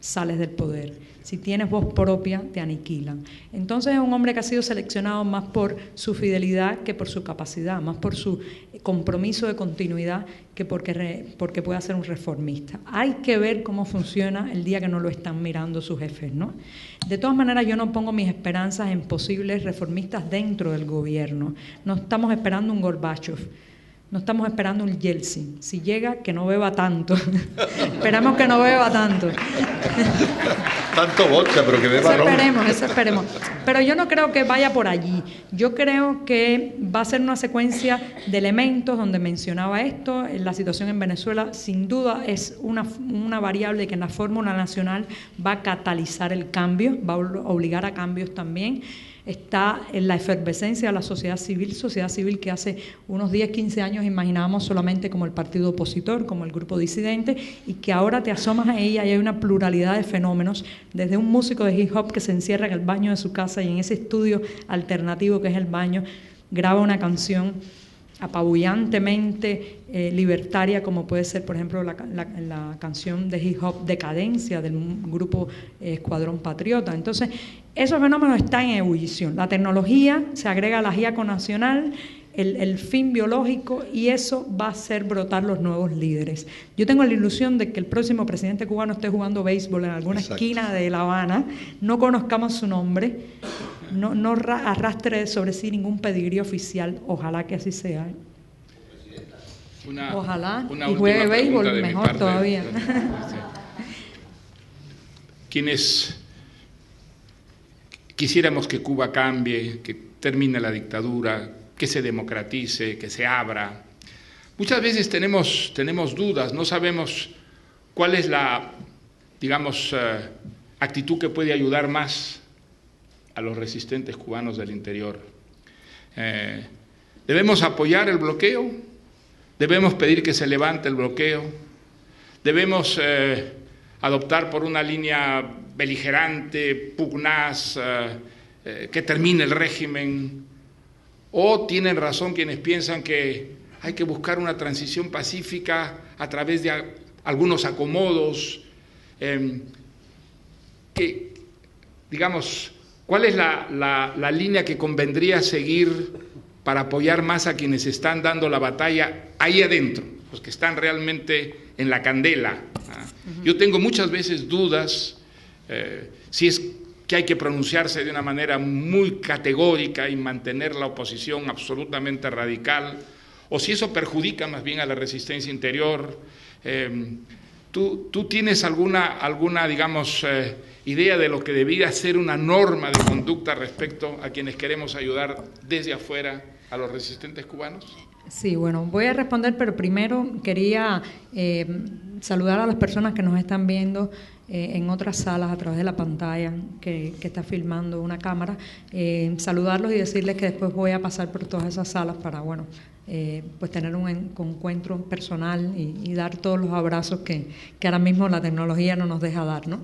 sales del poder. Si tienes voz propia, te aniquilan. Entonces es un hombre que ha sido seleccionado más por su fidelidad que por su capacidad, más por su compromiso de continuidad que porque pueda ser un reformista. Hay que ver cómo funciona el día que no lo están mirando sus jefes, ¿no? De todas maneras, yo no pongo mis esperanzas en posibles reformistas dentro del gobierno. No estamos esperando un Gorbachev. No estamos esperando un Yeltsin. Si llega, que no beba tanto. Esperamos que no beba tanto. Tanto vodka, pero que beba ron. Eso esperemos. Pero yo no creo que vaya por allí. Yo creo que va a ser una secuencia de elementos donde mencionaba esto. La situación en Venezuela, sin duda, es una variable que en la fórmula nacional va a catalizar el cambio, va a obligar a cambios también. Está en la efervescencia de la sociedad civil que hace unos 10, 15 años imaginábamos solamente como el partido opositor, como el grupo disidente, y que ahora te asomas a ella y hay una pluralidad de fenómenos, desde un músico de hip hop que se encierra en el baño de su casa y en ese estudio alternativo que es el baño, graba una canción apabullantemente libertaria, como puede ser, por ejemplo, la canción de hip hop Decadencia del grupo Escuadrón Patriota. Entonces, esos fenómenos están en ebullición. La tecnología se agrega a la GIACO nacional, el fin biológico, y eso va a hacer brotar los nuevos líderes. Yo tengo la ilusión de que el próximo presidente cubano esté jugando béisbol en alguna esquina de La Habana, no conozcamos su nombre, no arrastre sobre sí ningún pedigrí oficial, ojalá que así sea. Ojalá, y juegue béisbol, mejor todavía. Quienes quisiéramos que Cuba cambie, que termine la dictadura, que se democratice, que se abra. Muchas veces tenemos dudas, no sabemos cuál es la, digamos, actitud que puede ayudar más a los resistentes cubanos del interior. ¿Debemos apoyar el bloqueo? ¿Debemos pedir que se levante el bloqueo? ¿Debemos adoptar por una línea beligerante, pugnaz, que termine el régimen? ¿O tienen razón quienes piensan que hay que buscar una transición pacífica a través de algunos acomodos? Digamos, ¿cuál es la línea que convendría seguir para apoyar más a quienes están dando la batalla ahí adentro, los que están realmente en la candela? Yo tengo muchas veces dudas si es que hay que pronunciarse de una manera muy categórica y mantener la oposición absolutamente radical, o si eso perjudica más bien a la resistencia interior. ¿Tú tienes alguna digamos, idea de lo que debía ser una norma de conducta respecto a quienes queremos ayudar desde afuera a los resistentes cubanos? Sí, bueno, voy a responder, pero primero quería saludar a las personas que nos están viendo en otras salas a través de la pantalla que está filmando una cámara, saludarlos y decirles que después voy a pasar por todas esas salas para, bueno, pues tener un encuentro personal y dar todos los abrazos que ahora mismo la tecnología no nos deja dar, ¿no?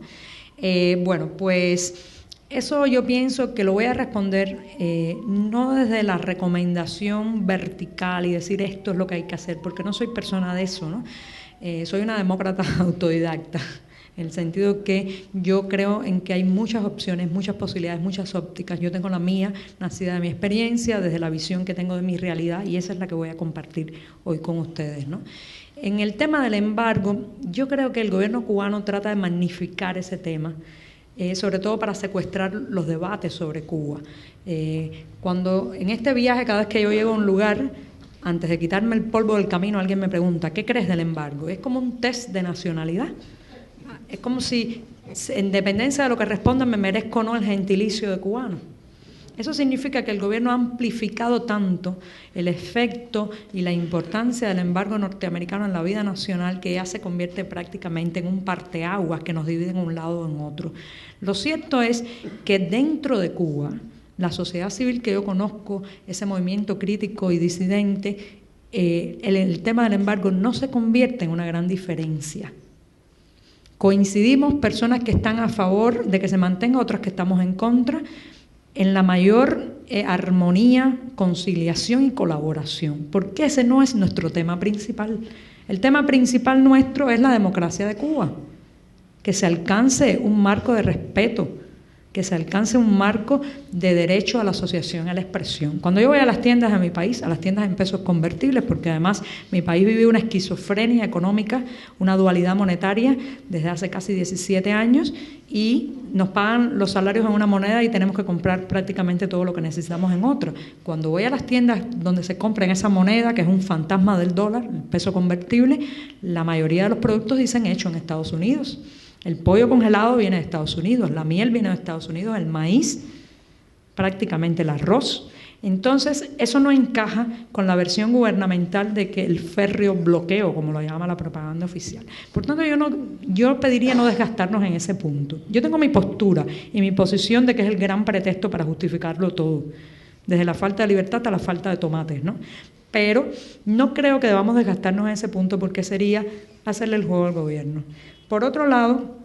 Bueno, pues eso yo pienso que lo voy a responder no desde la recomendación vertical y decir esto es lo que hay que hacer, porque no soy persona de eso, ¿no? Soy una demócrata autodidacta, en el sentido que yo creo en que hay muchas opciones, muchas posibilidades, muchas ópticas. Yo tengo la mía, nacida de mi experiencia, desde la visión que tengo de mi realidad, y esa es la que voy a compartir hoy con ustedes, ¿no? En el tema del embargo, yo creo que el gobierno cubano trata de magnificar ese tema, sobre todo para secuestrar los debates sobre Cuba. Cuando en este viaje, cada vez que yo llego a un lugar, antes de quitarme el polvo del camino, alguien me pregunta, ¿qué crees del embargo? Es como un test de nacionalidad. Es como si, en dependencia de lo que respondan, me merezco o no el gentilicio de cubano. Eso significa que el gobierno ha amplificado tanto el efecto y la importancia del embargo norteamericano en la vida nacional que ya se convierte prácticamente en un parteaguas que nos divide en un lado o en otro. Lo cierto es que dentro de Cuba, la sociedad civil que yo conozco, ese movimiento crítico y disidente, el tema del embargo no se convierte en una gran diferencia. Coincidimos personas que están a favor de que se mantenga, otras que estamos en contra, en la mayor armonía, conciliación y colaboración, porque ese no es nuestro tema principal. El tema principal nuestro es la democracia de Cuba. que se alcance un marco de respeto, que se alcance un marco de derecho a la asociación y a la expresión. Cuando yo voy a las tiendas de mi país, a las tiendas en pesos convertibles, porque además mi país vive una esquizofrenia económica, una dualidad monetaria desde hace casi 17 años, y nos pagan los salarios en una moneda y tenemos que comprar prácticamente todo lo que necesitamos en otra. Cuando voy a las tiendas donde se compra en esa moneda, que es un fantasma del dólar, el peso convertible, la mayoría de los productos dicen hecho en Estados Unidos. El pollo congelado viene de Estados Unidos, la miel viene de Estados Unidos, el maíz, prácticamente el arroz. Entonces, eso no encaja con la versión gubernamental de que el férreo bloqueo, como lo llama la propaganda oficial. Por tanto, yo pediría no desgastarnos en ese punto. Yo tengo mi postura y mi posición de que es el gran pretexto para justificarlo todo, desde la falta de libertad hasta la falta de tomates, ¿no? Pero no creo que debamos desgastarnos en ese punto porque sería hacerle el juego al gobierno. Por otro lado,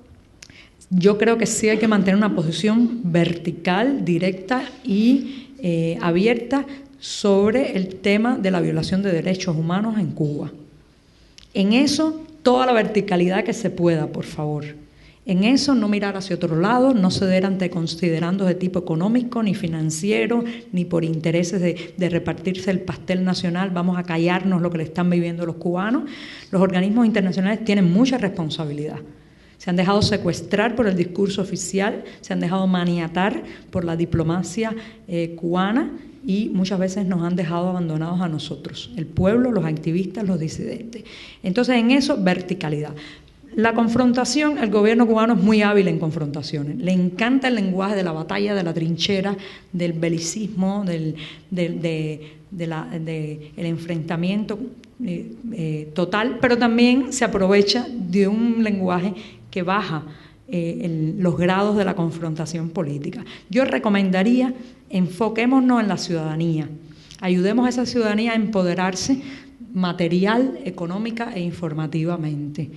yo creo que sí hay que mantener una posición vertical, directa y abierta sobre el tema de la violación de derechos humanos en Cuba. En eso, toda la verticalidad que se pueda, por favor. En eso, no mirar hacia otro lado, no ceder ante considerandos de tipo económico, ni financiero, ni por intereses de repartirse el pastel nacional. Vamos a callarnos lo que le están viviendo los cubanos. Los organismos internacionales tienen mucha responsabilidad. Se han dejado secuestrar por el discurso oficial, se han dejado maniatar por la diplomacia cubana y muchas veces nos han dejado abandonados a nosotros, el pueblo, los activistas, los disidentes. Entonces, en eso, verticalidad. La confrontación, el gobierno cubano es muy hábil en confrontaciones. Le encanta el lenguaje de la batalla, de la trinchera, del belicismo, del enfrentamiento total, pero también se aprovecha de un lenguaje que baja los grados de la confrontación política. Yo recomendaría, enfoquémonos en la ciudadanía, ayudemos a esa ciudadanía a empoderarse material, económica e informativamente.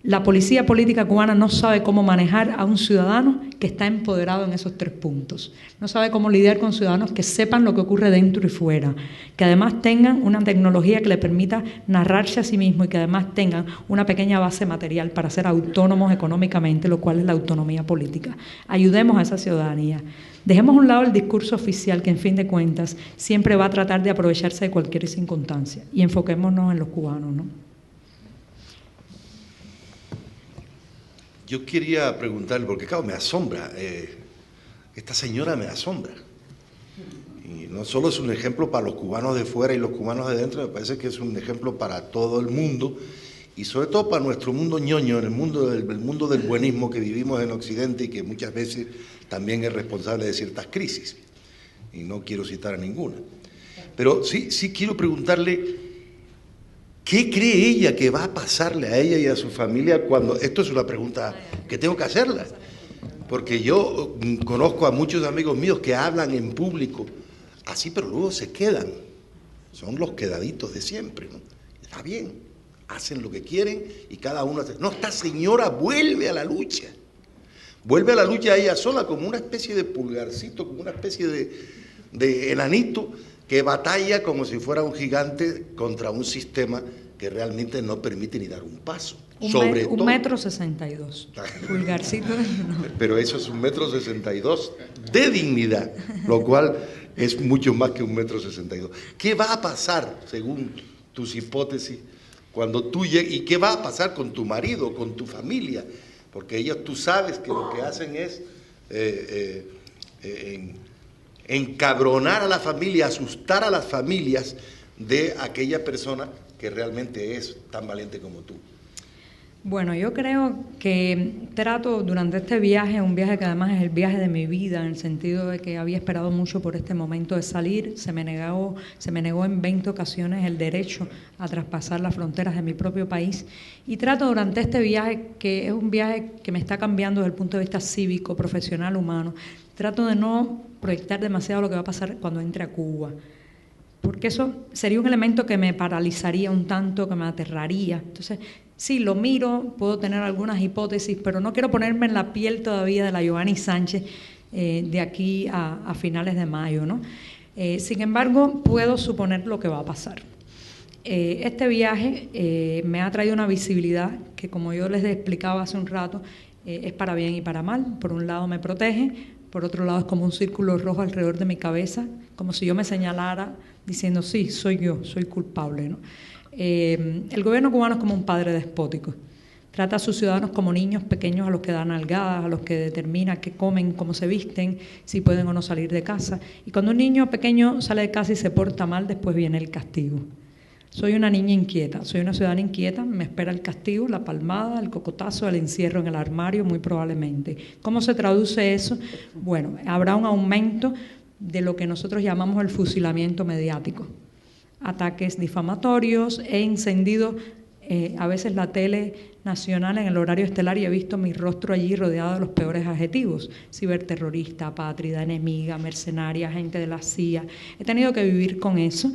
La policía política cubana no sabe cómo manejar a un ciudadano que está empoderado en esos 3 puntos. No sabe cómo lidiar con ciudadanos que sepan lo que ocurre dentro y fuera, que además tengan una tecnología que le permita narrarse a sí mismo y que además tengan una pequeña base material para ser autónomos económicamente, lo cual es la autonomía política. Ayudemos a esa ciudadanía. Dejemos a un lado el discurso oficial que, en fin de cuentas, siempre va a tratar de aprovecharse de cualquier circunstancia y enfoquémonos en los cubanos, ¿no? Yo quería preguntarle, porque claro, me asombra, esta señora me asombra. Y no solo es un ejemplo para los cubanos de fuera y los cubanos de dentro, me parece que es un ejemplo para todo el mundo y sobre todo para nuestro mundo ñoño, en el mundo del buenismo que vivimos en Occidente y que muchas veces también es responsable de ciertas crisis. Y no quiero citar a ninguna. Pero sí quiero preguntarle, ¿qué cree ella que va a pasarle a ella y a su familia cuando... Esto es una pregunta que tengo que hacerla, porque yo conozco a muchos amigos míos que hablan en público así, pero luego se quedan. Son los quedaditos de siempre, ¿no? Está bien, hacen lo que quieren y cada uno hace... No, esta señora vuelve a la lucha. Vuelve a la lucha ella sola como una especie de pulgarcito, como una especie de enanito que batalla como si fuera un gigante contra un sistema que realmente no permite ni dar un paso. Sobre todo 1,62 m, pulgarcito. No. Pero eso es 1,62 m de dignidad, lo cual es mucho más que 1,62 m. ¿Qué va a pasar, según tus hipótesis, cuando tú llegues? ¿Y qué va a pasar con tu marido, con tu familia? Porque ellos, tú sabes que lo que hacen es encabronar a la familia, asustar a las familias de aquella persona que realmente es tan valiente como tú. Bueno, yo creo que trato durante este viaje, un viaje que además es el viaje de mi vida, en el sentido de que había esperado mucho por este momento de salir, se me negó en 20 ocasiones el derecho a traspasar las fronteras de mi propio país, y trato durante este viaje, que es un viaje que me está cambiando desde el punto de vista cívico, profesional, humano, trato de no proyectar demasiado lo que va a pasar cuando entre a Cuba, porque eso sería un elemento que me paralizaría un tanto, que me aterraría. Entonces, sí, lo miro, puedo tener algunas hipótesis, pero no quiero ponerme en la piel todavía de la Yoani Sánchez de aquí a finales de mayo, ¿no? Sin embargo, puedo suponer lo que va a pasar. Este viaje me ha traído una visibilidad que, como yo les explicaba hace un rato, es para bien y para mal. Por un lado me protege, por otro lado es como un círculo rojo alrededor de mi cabeza, como si yo me señalara diciendo, sí, soy yo, soy culpable, ¿no? El gobierno cubano es como un padre despótico. Trata a sus ciudadanos como niños pequeños a los que dan nalgadas, a los que determina qué comen, cómo se visten, si pueden o no salir de casa. Y cuando un niño pequeño sale de casa y se porta mal, después viene el castigo. Soy una niña inquieta, soy una ciudadana inquieta, me espera el castigo, la palmada, el cocotazo, el encierro en el armario, muy probablemente. ¿Cómo se traduce eso? Bueno, habrá un aumento de lo que nosotros llamamos el fusilamiento mediático. Ataques difamatorios, he encendido a veces la tele nacional en el horario estelar y he visto mi rostro allí rodeado de los peores adjetivos: ciberterrorista, apátrida, enemiga, mercenaria, agente de la CIA. He tenido que vivir con eso,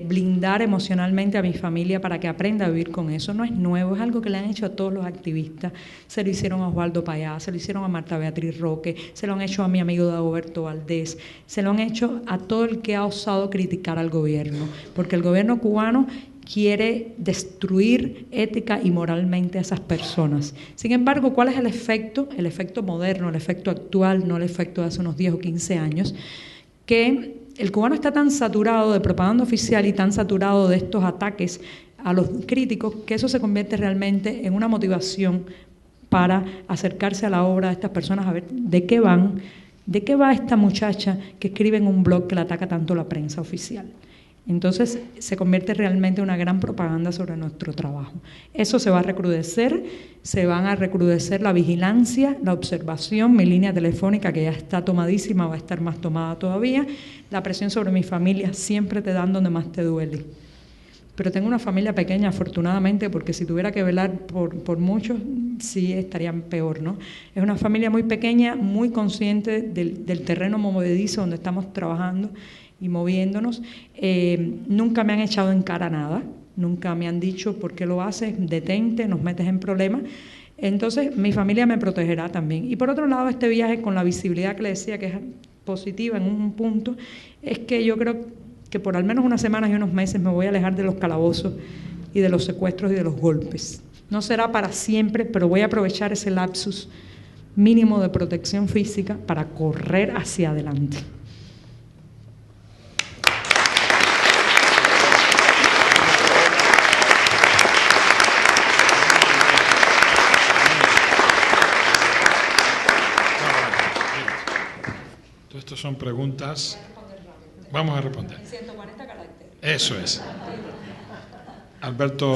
blindar emocionalmente a mi familia para que aprenda a vivir con eso. No es nuevo, es algo que le han hecho a todos los activistas. Se lo hicieron a Osvaldo Payá, se lo hicieron a Marta Beatriz Roque, se lo han hecho a mi amigo Dagoberto Valdés, se lo han hecho a todo el que ha osado criticar al gobierno, porque el gobierno cubano quiere destruir ética y moralmente a esas personas. Sin embargo, ¿cuál es el efecto? El efecto moderno, el efecto actual, no el efecto de hace unos 10 o 15 años, que el cubano está tan saturado de propaganda oficial y tan saturado de estos ataques a los críticos que eso se convierte realmente en una motivación para acercarse a la obra de estas personas, a ver de qué va esta muchacha que escribe en un blog que la ataca tanto la prensa oficial. Entonces se convierte realmente en una gran propaganda sobre nuestro trabajo. Eso se va a recrudecer, se van a recrudecer la vigilancia, la observación, mi línea telefónica que ya está tomadísima, va a estar más tomada todavía, la presión sobre mi familia, siempre te dan donde más te duele. Pero tengo una familia pequeña, afortunadamente, porque si tuviera que velar por muchos, sí estarían peor, ¿no? Es una familia muy pequeña, muy consciente del terreno movedizo donde estamos trabajando y moviéndonos. Nunca me han echado en cara nada, nunca me han dicho por qué lo haces, detente, nos metes en problemas. Entonces mi familia me protegerá también. Y por otro lado, este viaje con la visibilidad que le decía que es positiva en un punto, es que yo creo que por al menos unas semanas y unos meses me voy a alejar de los calabozos y de los secuestros y de los golpes. No será para siempre, pero voy a aprovechar ese lapsus mínimo de protección física para correr hacia adelante. Estas son preguntas. Vamos a responder. 140 caracteres. Eso es. Alberto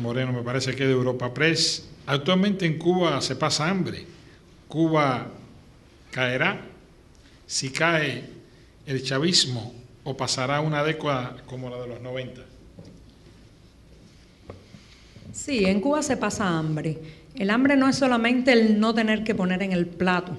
Moreno, me parece que de Europa Press. Actualmente en Cuba se pasa hambre. Cuba caerá. Si cae el chavismo, o pasará una década como la de los 90. Sí, en Cuba se pasa hambre. El hambre no es solamente el no tener que poner en el plato.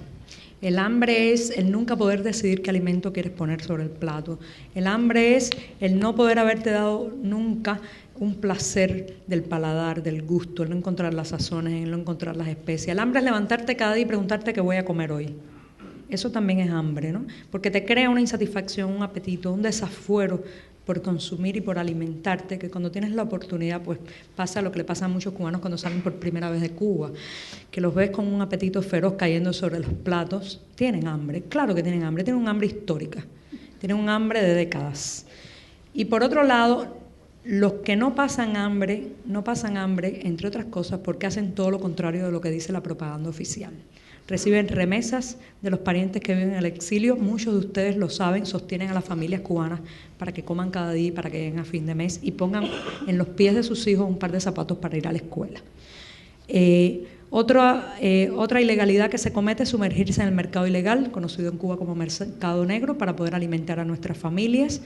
El hambre es el nunca poder decidir qué alimento quieres poner sobre el plato. El hambre es el no poder haberte dado nunca un placer del paladar, del gusto, el no encontrar las sazones, el no encontrar las especias. El hambre es levantarte cada día y preguntarte qué voy a comer hoy. Eso también es hambre, ¿no? Porque te crea una insatisfacción, un apetito, un desafuero por consumir y por alimentarte, que cuando tienes la oportunidad, pues pasa lo que le pasa a muchos cubanos cuando salen por primera vez de Cuba, que los ves con un apetito feroz cayendo sobre los platos. Tienen hambre, claro que tienen un hambre histórica, tienen un hambre de décadas. Y por otro lado, los que no pasan hambre, entre otras cosas, porque hacen todo lo contrario de lo que dice la propaganda oficial. Reciben remesas de los parientes que viven en el exilio. Muchos de ustedes lo saben, sostienen a las familias cubanas para que coman cada día, para que lleguen a fin de mes y pongan en los pies de sus hijos un par de zapatos para ir a la escuela. Otra ilegalidad que se comete es sumergirse en el mercado ilegal, conocido en Cuba como mercado negro, para poder alimentar a nuestras familias.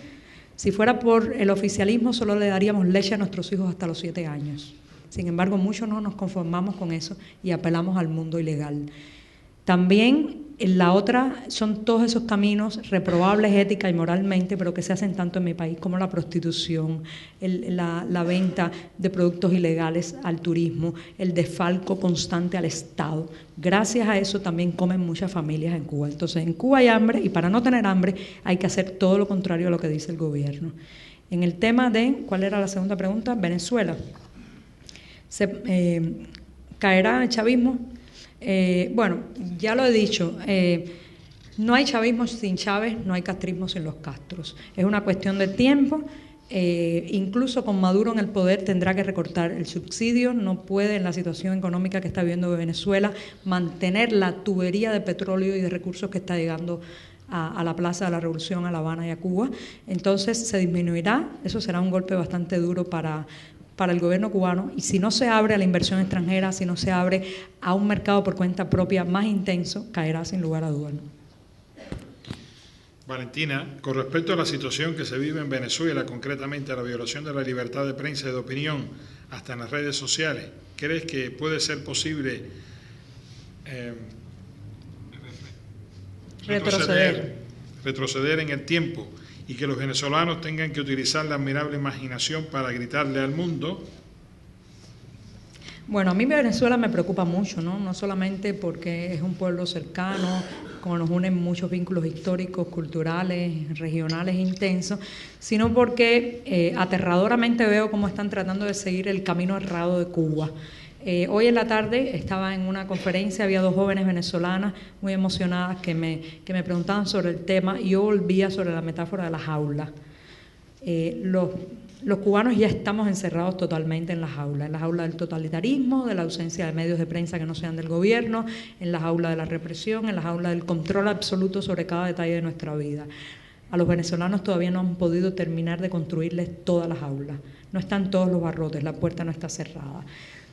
Si fuera por el oficialismo, solo le daríamos leche a nuestros hijos hasta los 7 años. Sin embargo, muchos no nos conformamos con eso y apelamos al mundo ilegal. También la otra son todos esos caminos reprobables ética y moralmente, pero que se hacen tanto en mi país como la prostitución, la venta de productos ilegales al turismo, el desfalco constante al Estado. Gracias a eso también comen muchas familias en Cuba. Entonces, en Cuba hay hambre y para no tener hambre hay que hacer todo lo contrario a lo que dice el gobierno. En el tema de, ¿cuál era la segunda pregunta? Venezuela. ¿Caerá el chavismo? Bueno, ya lo he dicho, no hay chavismo sin Chávez, no hay castrismo sin los Castros. Es una cuestión de tiempo. Incluso con Maduro en el poder tendrá que recortar el subsidio, no puede en la situación económica que está viviendo Venezuela mantener la tubería de petróleo y de recursos que está llegando a la Plaza de la Revolución, a La Habana y a Cuba. Entonces se disminuirá, eso será un golpe bastante duro para el gobierno cubano, y si no se abre a la inversión extranjera, si no se abre a un mercado por cuenta propia más intenso, caerá sin lugar a dudas. Valentina, con respecto a la situación que se vive en Venezuela, concretamente a la violación de la libertad de prensa y de opinión, hasta en las redes sociales, ¿crees que puede ser posible retroceder en el tiempo y que los venezolanos tengan que utilizar la admirable imaginación para gritarle al mundo? Bueno, a mí Venezuela me preocupa mucho, ¿no? No solamente porque es un pueblo cercano, como nos unen muchos vínculos históricos, culturales, regionales intensos, sino porque aterradoramente veo cómo están tratando de seguir el camino errado de Cuba. Hoy en la tarde estaba en una conferencia, había 2 jóvenes venezolanas muy emocionadas que me preguntaban sobre el tema, y yo volvía sobre la metáfora de la jaula. Los cubanos ya estamos encerrados totalmente en la jaula del totalitarismo, de la ausencia de medios de prensa que no sean del gobierno, en la jaula de la represión, en la jaula del control absoluto sobre cada detalle de nuestra vida. A los venezolanos todavía no han podido terminar de construirles toda la jaula. No están todos los barrotes, la puerta no está cerrada.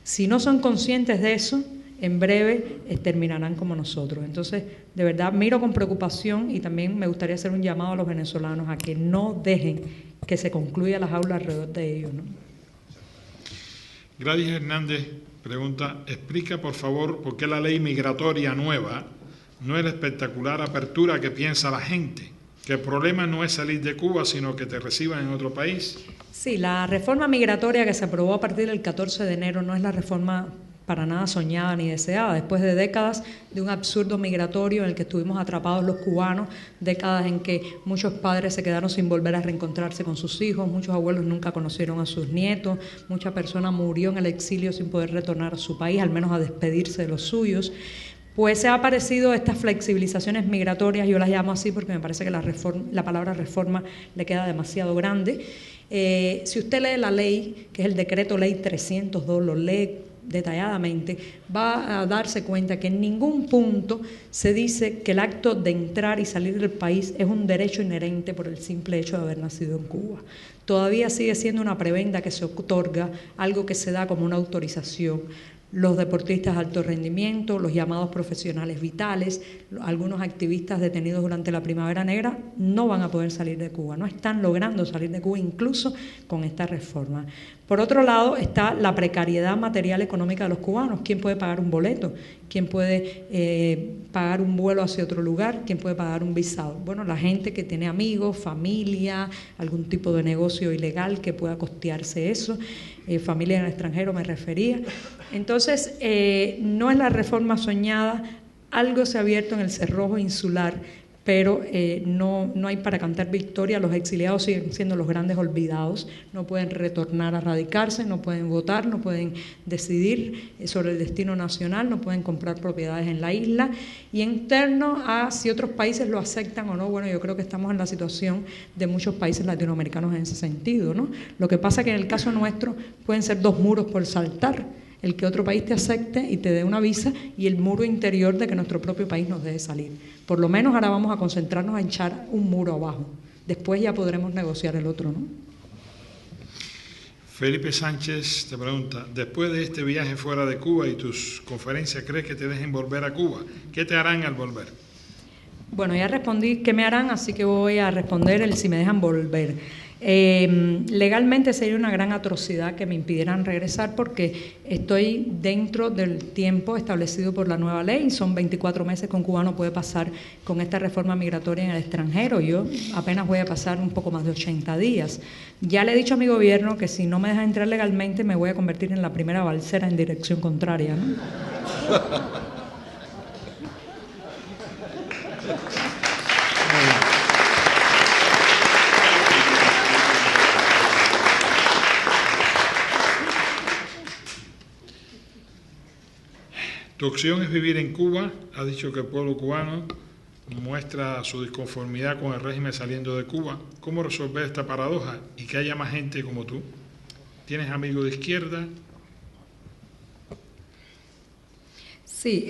Si no son conscientes de eso, en breve terminarán como nosotros. Entonces, de verdad, miro con preocupación, y también me gustaría hacer un llamado a los venezolanos a que no dejen que se concluya la jaula alrededor de ellos, ¿no? Gladys Hernández pregunta, explica por favor por qué la ley migratoria nueva no es la espectacular apertura que piensa la gente, que el problema no es salir de Cuba, sino que te reciban en otro país. Sí, la reforma migratoria que se aprobó a partir del 14 de enero no es la reforma para nada soñada ni deseada, después de décadas de un absurdo migratorio en el que estuvimos atrapados los cubanos, décadas en que muchos padres se quedaron sin volver a reencontrarse con sus hijos, muchos abuelos nunca conocieron a sus nietos, mucha persona murió en el exilio sin poder retornar a su país, al menos a despedirse de los suyos. Pues se ha aparecido estas flexibilizaciones migratorias, yo las llamo así porque me parece que la palabra reforma le queda demasiado grande. Si usted lee la ley, que es el decreto ley 302, lo lee detalladamente, va a darse cuenta que en ningún punto se dice que el acto de entrar y salir del país es un derecho inherente por el simple hecho de haber nacido en Cuba. Todavía sigue siendo una prebenda que se otorga, algo que se da como una autorización. Los deportistas de alto rendimiento, los llamados profesionales vitales, algunos activistas detenidos durante la Primavera Negra no van a poder salir de Cuba, no están logrando salir de Cuba incluso con esta reforma. Por otro lado está la precariedad material económica de los cubanos. ¿Quién puede pagar un boleto? ¿Quién puede pagar un vuelo hacia otro lugar? ¿Quién puede pagar un visado? Bueno, la gente que tiene amigos, familia, algún tipo de negocio ilegal que pueda costearse eso, familia en el extranjero me refería. Entonces, no es la reforma soñada, algo se ha abierto en el cerrojo insular, pero no hay para cantar victoria. Los exiliados siguen siendo los grandes olvidados, no pueden retornar a radicarse, no pueden votar, no pueden decidir sobre el destino nacional, no pueden comprar propiedades en la isla. Y en torno a si otros países lo aceptan o no, bueno, yo creo que estamos en la situación de muchos países latinoamericanos en ese sentido, ¿no? Lo que pasa es que en el caso nuestro pueden ser 2 muros por saltar, el que otro país te acepte y te dé una visa, y el muro interior de que nuestro propio país nos deje salir. Por lo menos ahora vamos a concentrarnos a echar un muro abajo. Después ya podremos negociar el otro, ¿no? Felipe Sánchez te pregunta, después de este viaje fuera de Cuba y tus conferencias, ¿crees que te dejen volver a Cuba? ¿Qué te harán al volver? Bueno, ya respondí qué me harán, así que voy a responder el si me dejan volver. Legalmente sería una gran atrocidad que me impidieran regresar, porque estoy dentro del tiempo establecido por la nueva ley. Son 24 meses que un cubano puede pasar con esta reforma migratoria en el extranjero. Yo apenas voy a pasar un poco más de 80 días. Ya le he dicho a mi gobierno que si no me dejan entrar legalmente me voy a convertir en la primera balsera en dirección contraria, ¿no? Tu opción es vivir en Cuba. Has dicho que el pueblo cubano muestra su disconformidad con el régimen saliendo de Cuba. ¿Cómo resolver esta paradoja y que haya más gente como tú? ¿Tienes amigos de izquierda? Sí,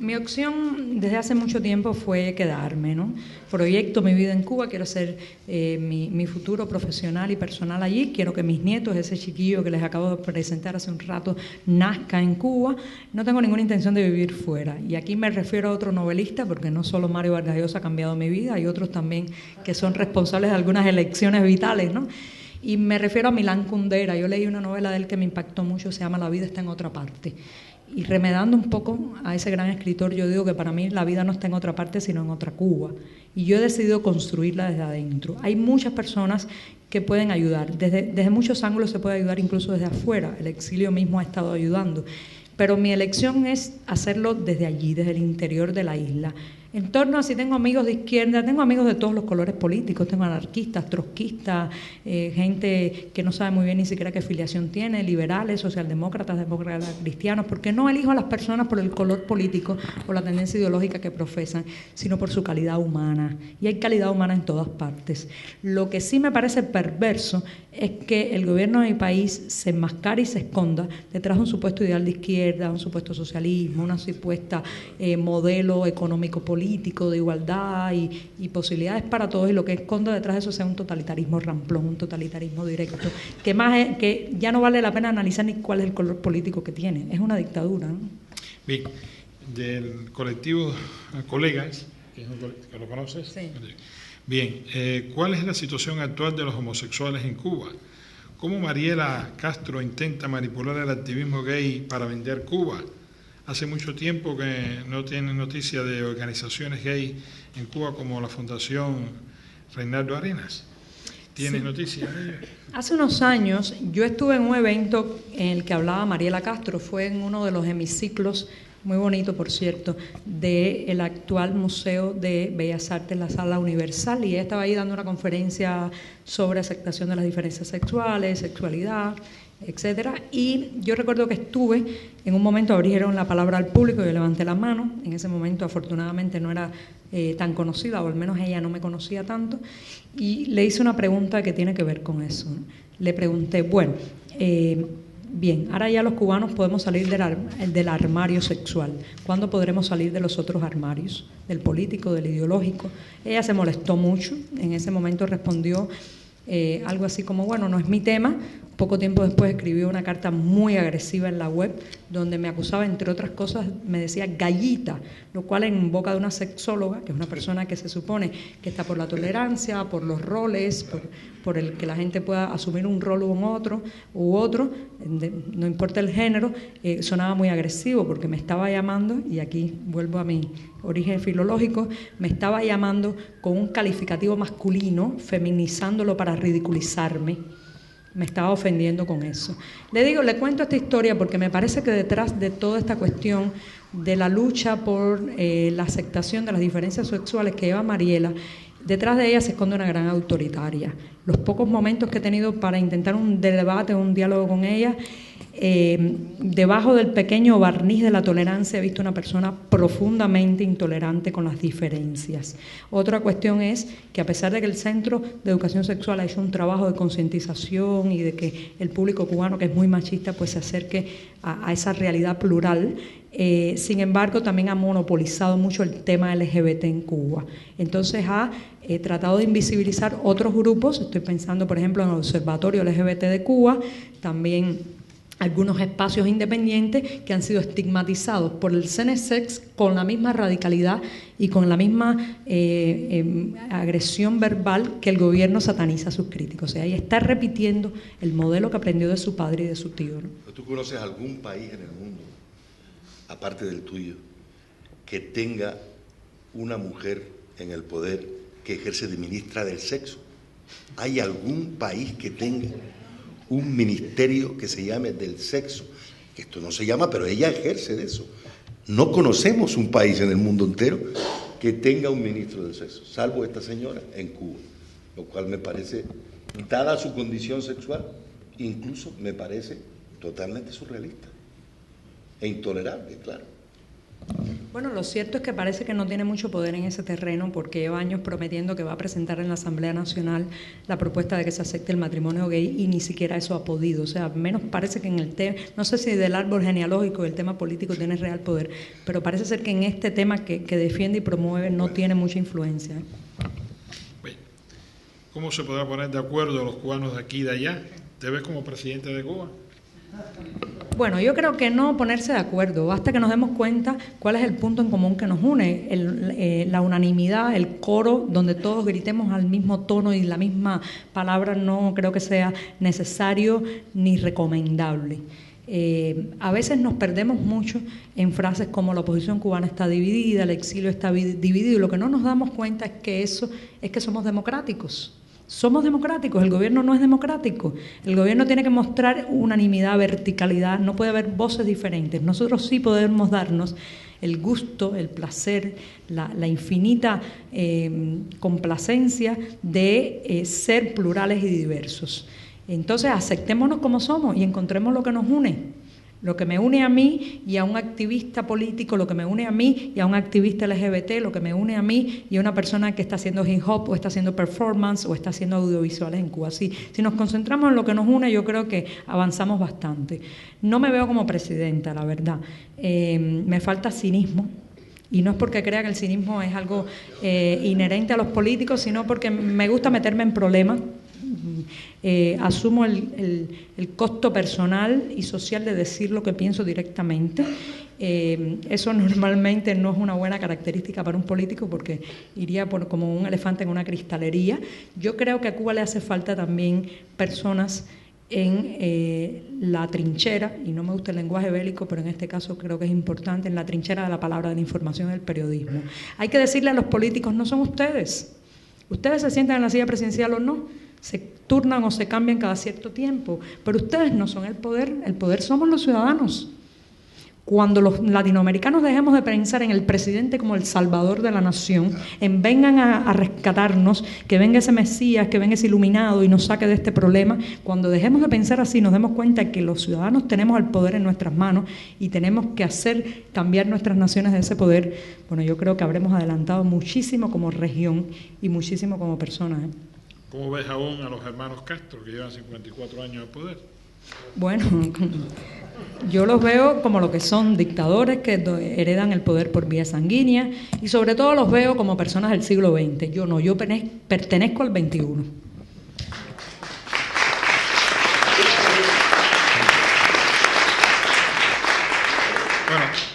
mi opción desde hace mucho tiempo fue quedarme, ¿no? Proyecto mi vida en Cuba, quiero hacer mi futuro profesional y personal allí, quiero que mis nietos, ese chiquillo que les acabo de presentar hace un rato, nazca en Cuba. No tengo ninguna intención de vivir fuera. Y aquí me refiero a otro novelista, porque no solo Mario Vargas Llosa ha cambiado mi vida, hay otros también que son responsables de algunas elecciones vitales, ¿no? Y me refiero a Milán Kundera. Yo leí una novela de él que me impactó mucho, se llama La vida está en otra parte. Y remedando un poco a ese gran escritor, yo digo que para mí la vida no está en otra parte, sino en otra Cuba. Y yo he decidido construirla desde adentro. Hay muchas personas que pueden ayudar. Desde muchos ángulos se puede ayudar, incluso desde afuera. El exilio mismo ha estado ayudando. Pero mi elección es hacerlo desde allí, desde el interior de la isla. En torno a si tengo amigos de izquierda, tengo amigos de todos los colores políticos, tengo anarquistas, trotskistas, gente que no sabe muy bien ni siquiera qué filiación tiene, liberales, socialdemócratas, demócratas cristianos, porque no elijo a las personas por el color político o la tendencia ideológica que profesan, sino por su calidad humana. Y hay calidad humana en todas partes. Lo que sí me parece perverso es que el gobierno de mi país se enmascare y se esconda detrás de un supuesto ideal de izquierda, un supuesto socialismo, una supuesta modelo económico político, de igualdad y posibilidades para todos, y lo que esconde detrás de eso sea un totalitarismo ramplón, un totalitarismo directo, que ya no vale la pena analizar ni cuál es el color político que tiene, es una dictadura, ¿no? Bien, del colectivo Colegas, que lo conoces. Sí. Bien, ¿cuál es la situación actual de los homosexuales en Cuba? ¿Cómo Mariela Castro intenta manipular el activismo gay para vender Cuba? Hace mucho tiempo que no tienen noticia de organizaciones gay en Cuba como la Fundación Reinaldo Arenas. ¿Tienes noticia de ello? Hace unos años yo estuve en un evento en el que hablaba Mariela Castro, fue en uno de los hemiciclos, muy bonito por cierto, del actual Museo de Bellas Artes, la Sala Universal, y ella estaba ahí dando una conferencia sobre aceptación de las diferencias sexuales, sexualidad, etcétera. Y yo recuerdo que estuve, en un momento abrieron la palabra al público, yo levanté la mano, en ese momento afortunadamente no era tan conocida, o al menos ella no me conocía tanto, y le hice una pregunta que tiene que ver con eso, ¿no? Le pregunté, bueno, bien, ahora ya los cubanos podemos salir del armario sexual. ¿Cuándo podremos salir de los otros armarios? Del político, del ideológico. Ella se molestó mucho, en ese momento respondió algo así como, bueno, no es mi tema. Poco tiempo después escribió una carta muy agresiva en la web donde me acusaba, entre otras cosas, me decía gallita, lo cual en boca de una sexóloga, que es una persona que se supone que está por la tolerancia, por los roles, por el que la gente pueda asumir un rol u otro, no importa el género, sonaba muy agresivo porque me estaba llamando, y aquí vuelvo a mi origen filológico, me estaba llamando con un calificativo masculino, feminizándolo para ridiculizarme. Me estaba ofendiendo con eso. Le cuento esta historia porque me parece que detrás de toda esta cuestión de la lucha por la aceptación de las diferencias sexuales que lleva Mariela, detrás de ella se esconde una gran autoritaria. Los pocos momentos que he tenido para intentar un debate, un diálogo con ella, debajo del pequeño barniz de la tolerancia he visto una persona profundamente intolerante con las diferencias. Otra cuestión es que a pesar de que el Centro de Educación Sexual ha hecho un trabajo de concientización y de que el público cubano, que es muy machista, pues se acerque a esa realidad plural, sin embargo también ha monopolizado mucho el tema LGBT en Cuba. Entonces ha tratado de invisibilizar otros grupos, estoy pensando por ejemplo en el Observatorio LGBT de Cuba, también algunos espacios independientes que han sido estigmatizados por el CNSEX con la misma radicalidad y con la misma agresión verbal que el gobierno sataniza a sus críticos. O sea, ella está repitiendo el modelo que aprendió de su padre y de su tío, ¿no? ¿Tú conoces algún país en el mundo, aparte del tuyo, que tenga una mujer en el poder que ejerce de ministra del sexo? ¿Hay algún país que tenga un ministerio que se llame del sexo? Esto no se llama, pero ella ejerce de eso. No conocemos un país en el mundo entero que tenga un ministro del sexo, salvo esta señora en Cuba, lo cual me parece, dada su condición sexual, incluso me parece totalmente surrealista. e intolerable, claro. Bueno, lo cierto es que parece que no tiene mucho poder en ese terreno porque lleva años prometiendo que va a presentar en la Asamblea Nacional la propuesta de que se acepte el matrimonio gay y ni siquiera eso ha podido. O sea, menos parece que en el tema, no sé si del árbol genealógico del tema político tiene real poder, pero parece ser que en este tema que defiende y promueve no tiene mucha influencia. ¿Cómo se podrá poner de acuerdo los cubanos de aquí y de allá? ¿Te ves como presidente de Cuba? Bueno, yo creo que no ponerse de acuerdo, basta que nos demos cuenta cuál es el punto en común que nos une, la unanimidad, el coro, donde todos gritemos al mismo tono y la misma palabra, no creo que sea necesario ni recomendable. A veces nos perdemos mucho en frases como la oposición cubana está dividida, el exilio está dividido, y lo que no nos damos cuenta es que somos democráticos. Somos democráticos, el gobierno no es democrático. El gobierno tiene que mostrar unanimidad, verticalidad, no puede haber voces diferentes. Nosotros sí podemos darnos el gusto, el placer, la infinita complacencia de ser plurales y diversos. Entonces aceptémonos como somos y encontremos lo que nos une. Lo que me une a mí y a un activista político, lo que me une a mí y a un activista LGBT, lo que me une a mí y a una persona que está haciendo hip hop o está haciendo performance o está haciendo audiovisuales en Cuba. Si nos concentramos en lo que nos une, yo creo que avanzamos bastante. No me veo como presidenta, la verdad. Me falta cinismo. Y no es porque crea que el cinismo es algo inherente a los políticos, sino porque me gusta meterme en problemas. Asumo el costo personal y social de decir lo que pienso directamente. Eso normalmente no es una buena característica para un político porque iría como un elefante en una cristalería. Yo creo que a Cuba le hace falta también personas en la trinchera, y no me gusta el lenguaje bélico, pero en este caso creo que es importante, en la trinchera de la palabra, de la información y del periodismo. Hay que decirle a los políticos, no son ustedes. Ustedes se sientan en la silla presidencial o no, se turnan o se cambian cada cierto tiempo, pero ustedes no son el poder somos los ciudadanos. Cuando los latinoamericanos dejemos de pensar en el presidente como el salvador de la nación, en vengan a rescatarnos, que venga ese Mesías, que venga ese iluminado y nos saque de este problema, cuando dejemos de pensar así, nos demos cuenta que los ciudadanos tenemos el poder en nuestras manos y tenemos que hacer cambiar nuestras naciones de ese poder, bueno, yo creo que habremos adelantado muchísimo como región y muchísimo como personas. ¿Cómo ves aún a los hermanos Castro, que llevan 54 años de poder? Bueno, yo los veo como lo que son, dictadores que heredan el poder por vía sanguínea, y sobre todo los veo como personas del siglo XX. Yo no, yo pertenezco al XXI. Bueno,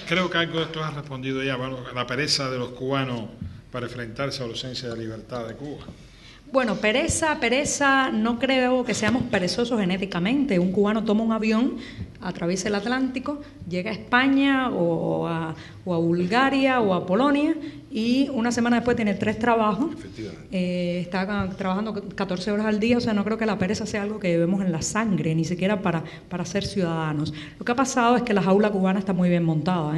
creo que algo de esto has respondido ya, bueno, la pereza de los cubanos para enfrentarse a la ausencia de libertad de Cuba. Bueno, pereza, no creo que seamos perezosos genéticamente. Un cubano toma un avión, atraviesa el Atlántico, llega a España o a Bulgaria o a Polonia y una semana después tiene 3 trabajos. Está trabajando 14 horas al día, o sea, no creo que la pereza sea algo que llevemos en la sangre, ni siquiera para ser ciudadanos. Lo que ha pasado es que la jaula cubana está muy bien montada,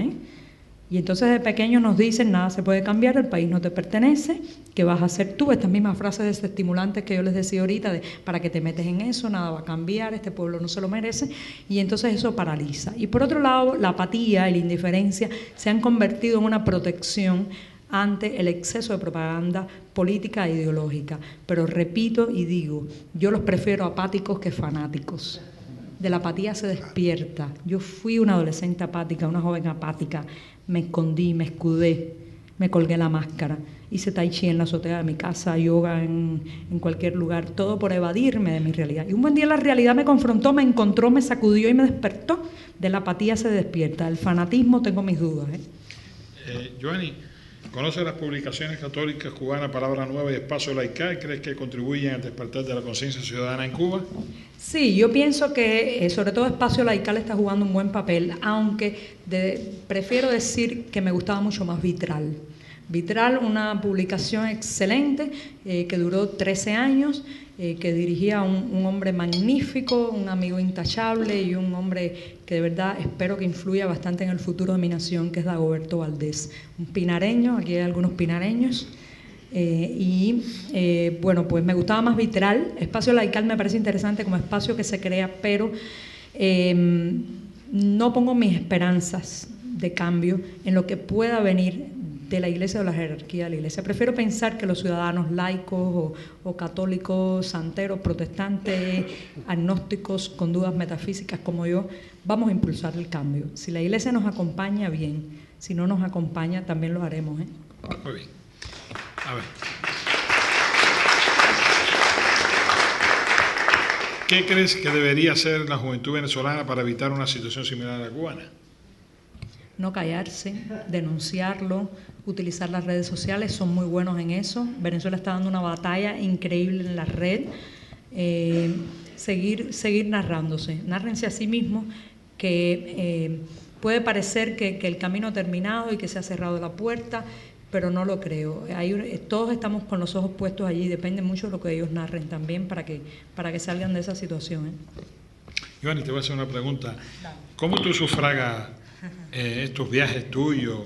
Y entonces de pequeños nos dicen, nada se puede cambiar, el país no te pertenece, ¿qué vas a hacer tú? Estas mismas frases desestimulantes que yo les decía ahorita, para que te metes en eso, nada va a cambiar, este pueblo no se lo merece, y entonces eso paraliza. Y por otro lado, la apatía y la indiferencia se han convertido en una protección ante el exceso de propaganda política e ideológica. Pero repito y digo, yo los prefiero apáticos que fanáticos. De la apatía se despierta. Yo fui una adolescente apática, una joven apática. Me escondí, me escudé, me colgué la máscara, hice tai chi en la azotea de mi casa, yoga en cualquier lugar, todo por evadirme de mi realidad. Y un buen día la realidad me confrontó, me encontró, me sacudió y me despertó. De la apatía se despierta. El fanatismo tengo mis dudas. Joanny, ¿conoces las publicaciones católicas cubanas Palabra Nueva y Espacio Laical? ¿Crees que contribuyen al despertar de la conciencia ciudadana en Cuba? Sí, yo pienso que sobre todo Espacio Laical está jugando un buen papel, aunque prefiero decir que me gustaba mucho más Vitral. Vitral, una publicación excelente que duró 13 años, que dirigía un hombre magnífico, un amigo intachable y un hombre que de verdad espero que influya bastante en el futuro de mi nación, que es Dagoberto Valdés, un pinareño, aquí hay algunos pinareños. Bueno, pues me gustaba más Vitral. Espacio Laical me parece interesante como espacio que se crea, pero no pongo mis esperanzas de cambio en lo que pueda venir de la Iglesia o de la jerarquía de la Iglesia. Prefiero pensar que los ciudadanos laicos o católicos, santeros, protestantes, agnósticos con dudas metafísicas como yo, vamos a impulsar el cambio. Si la Iglesia nos acompaña, bien. Si no nos acompaña, también lo haremos. Muy bien. A ver. ¿Qué crees que debería hacer la juventud venezolana para evitar una situación similar a la cubana? No callarse, denunciarlo, utilizar las redes sociales, son muy buenos en eso. Venezuela está dando una batalla increíble en la red. Seguir narrándose. Nárrense a sí mismos que puede parecer que el camino ha terminado y que se ha cerrado la puerta, pero no lo creo. Todos estamos con los ojos puestos allí, depende mucho de lo que ellos narren también para que salgan de esa situación. Iván, te voy a hacer una pregunta. ¿Cómo tú sufragas estos viajes tuyos,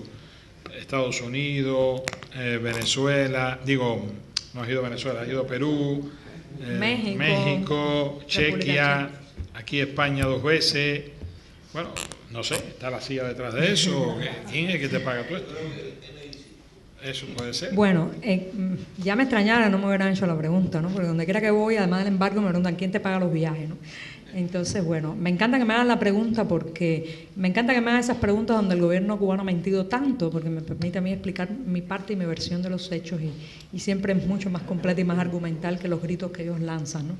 Estados Unidos, Venezuela, no has ido a Venezuela, has ido a Perú, México, Chequia, aquí España 2 veces? Bueno, no sé, ¿está la CIA detrás de eso? ¿Quién es que te paga todo esto? Eso puede ser. Bueno, ya me extrañara no me hubieran hecho la pregunta, ¿no? Porque donde quiera que voy, además del embargo, me preguntan quién te paga los viajes, ¿no? Entonces, bueno, me encanta que me hagan la pregunta porque me encanta que me hagan esas preguntas donde el gobierno cubano ha mentido tanto, porque me permite a mí explicar mi parte y mi versión de los hechos y siempre es mucho más completa y más argumental que los gritos que ellos lanzan, ¿no?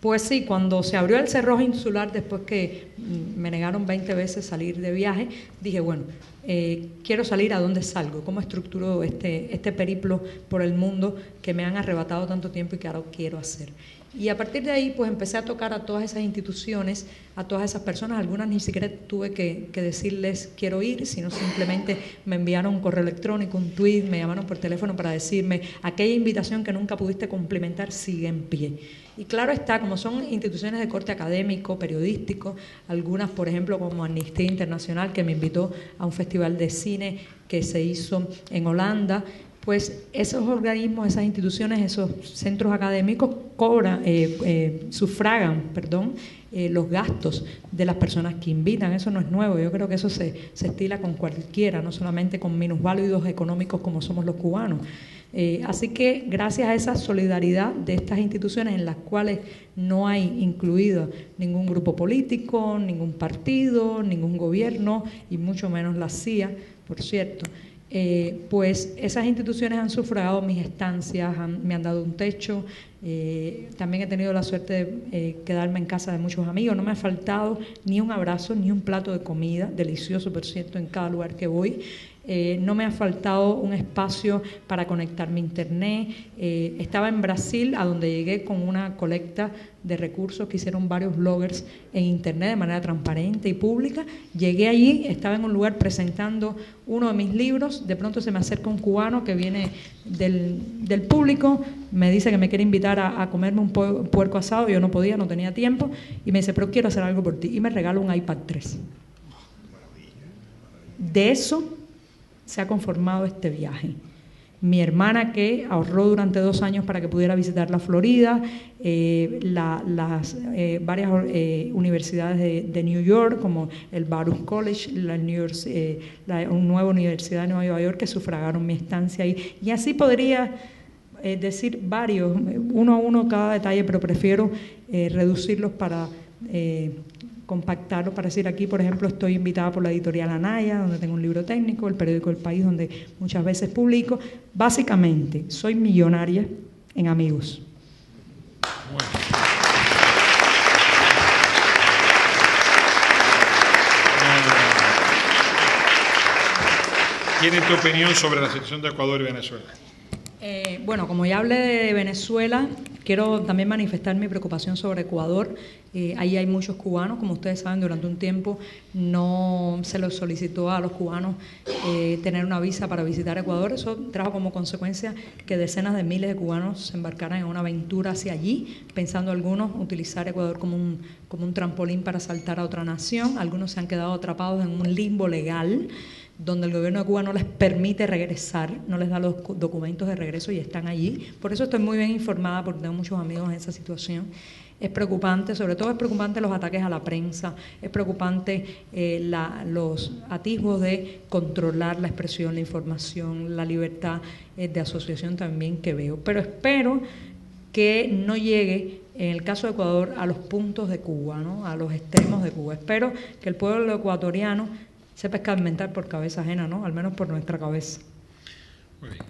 Pues sí, cuando se abrió el cerrojo insular, después que me negaron 20 veces salir de viaje, dije, bueno, quiero salir, ¿a dónde salgo? ¿Cómo estructuro este periplo por el mundo que me han arrebatado tanto tiempo y que ahora quiero hacer? Y a partir de ahí, pues empecé a tocar a todas esas instituciones, a todas esas personas. Algunas ni siquiera tuve que decirles quiero ir, sino simplemente me enviaron un correo electrónico, un tweet, me llamaron por teléfono para decirme aquella invitación que nunca pudiste cumplimentar sigue en pie. Y claro está, como son instituciones de corte académico, periodístico, algunas, por ejemplo, como Amnistía Internacional, que me invitó a un festival de cine que se hizo en Holanda, pues esos organismos, esas instituciones, esos centros académicos sufragan los gastos de las personas que invitan. Eso no es nuevo, yo creo que eso se estila con cualquiera, no solamente con minusválidos económicos como somos los cubanos. Así que gracias a esa solidaridad de estas instituciones en las cuales no hay incluido ningún grupo político, ningún partido, ningún gobierno y mucho menos la CIA, por cierto, pues esas instituciones han sufragado mis estancias, me han dado un techo, también he tenido la suerte de quedarme en casa de muchos amigos, no me ha faltado ni un abrazo, ni un plato de comida, delicioso por cierto en cada lugar que voy. No me ha faltado un espacio para conectarme a internet. Estaba en Brasil, a donde llegué con una colecta de recursos que hicieron varios bloggers en internet de manera transparente y pública. Llegué allí, estaba en un lugar presentando uno de mis libros, de pronto se me acerca un cubano que viene del público, me dice que me quiere invitar a comerme un puerco asado, yo no podía, no tenía tiempo, y me dice, pero quiero hacer algo por ti, y me regala un iPad 3. De eso se ha conformado este viaje. Mi hermana, que ahorró durante 2 años para que pudiera visitar la Florida, varias universidades de New York, como el Baruch College, una nueva universidad de Nueva York, que sufragaron mi estancia ahí. Y así podría decir varios, uno a uno cada detalle, pero prefiero reducirlos para compactarlo, para decir aquí, por ejemplo, estoy invitada por la editorial Anaya, donde tengo un libro técnico, el periódico El País, donde muchas veces publico. Básicamente, soy millonaria en amigos. Bueno. ¿Tiene tu opinión sobre la situación de Ecuador y Venezuela? Bueno, como ya hablé de Venezuela, quiero también manifestar mi preocupación sobre Ecuador. Ahí hay muchos cubanos, como ustedes saben, durante un tiempo no se les solicitó a los cubanos tener una visa para visitar Ecuador. Eso trajo como consecuencia que decenas de miles de cubanos se embarcaran en una aventura hacia allí, pensando algunos utilizar Ecuador como un trampolín para saltar a otra nación. Algunos se han quedado atrapados en un limbo legal, donde el gobierno de Cuba no les permite regresar, no les da los documentos de regreso y están allí. Por eso estoy muy bien informada, porque tengo muchos amigos en esa situación. Es preocupante, sobre todo es preocupante los ataques a la prensa, es preocupante los atisbos de controlar la expresión, la información, la libertad de asociación también que veo. Pero espero que no llegue, en el caso de Ecuador, a los puntos de Cuba, ¿no? A los extremos de Cuba. Espero que el pueblo ecuatoriano sepa escarmentar por cabeza ajena, ¿no? Al menos por nuestra cabeza. Muy bien.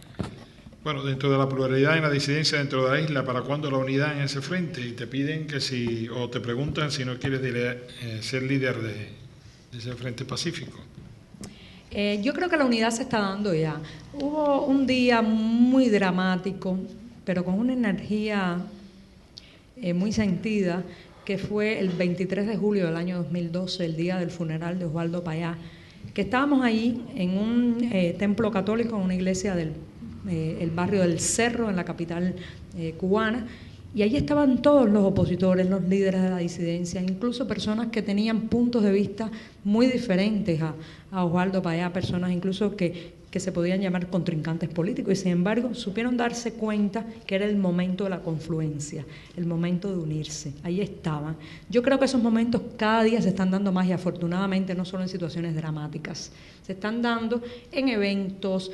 Bueno, dentro de la pluralidad y la disidencia dentro de la isla, ¿para cuándo la unidad en ese frente? Y te piden que si, o te preguntan si no quieres ser líder de ese frente pacífico. Yo creo que la unidad se está dando ya. Hubo un día muy dramático, pero con una energía muy sentida, que fue el 23 de julio del año 2012, el día del funeral de Osvaldo Payá, que estábamos ahí en un templo católico, en una iglesia del el barrio del Cerro, en la capital cubana, y allí estaban todos los opositores, los líderes de la disidencia, incluso personas que tenían puntos de vista muy diferentes a Osvaldo Payá, personas incluso que se podían llamar contrincantes políticos, y sin embargo supieron darse cuenta que era el momento de la confluencia, el momento de unirse. Ahí estaban. Yo creo que esos momentos cada día se están dando más, y afortunadamente no solo en situaciones dramáticas, se están dando en eventos,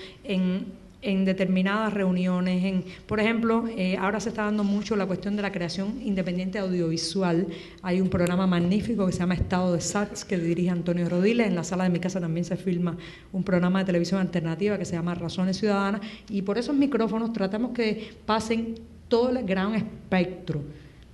en determinadas reuniones, por ejemplo, ahora se está dando mucho la cuestión de la creación independiente audiovisual. Hay un programa magnífico que se llama Estado de Sats, que dirige Antonio Rodiles. En la sala de mi casa también se filma un programa de televisión alternativa que se llama Razones Ciudadanas, y por esos micrófonos tratamos que pasen todo el gran espectro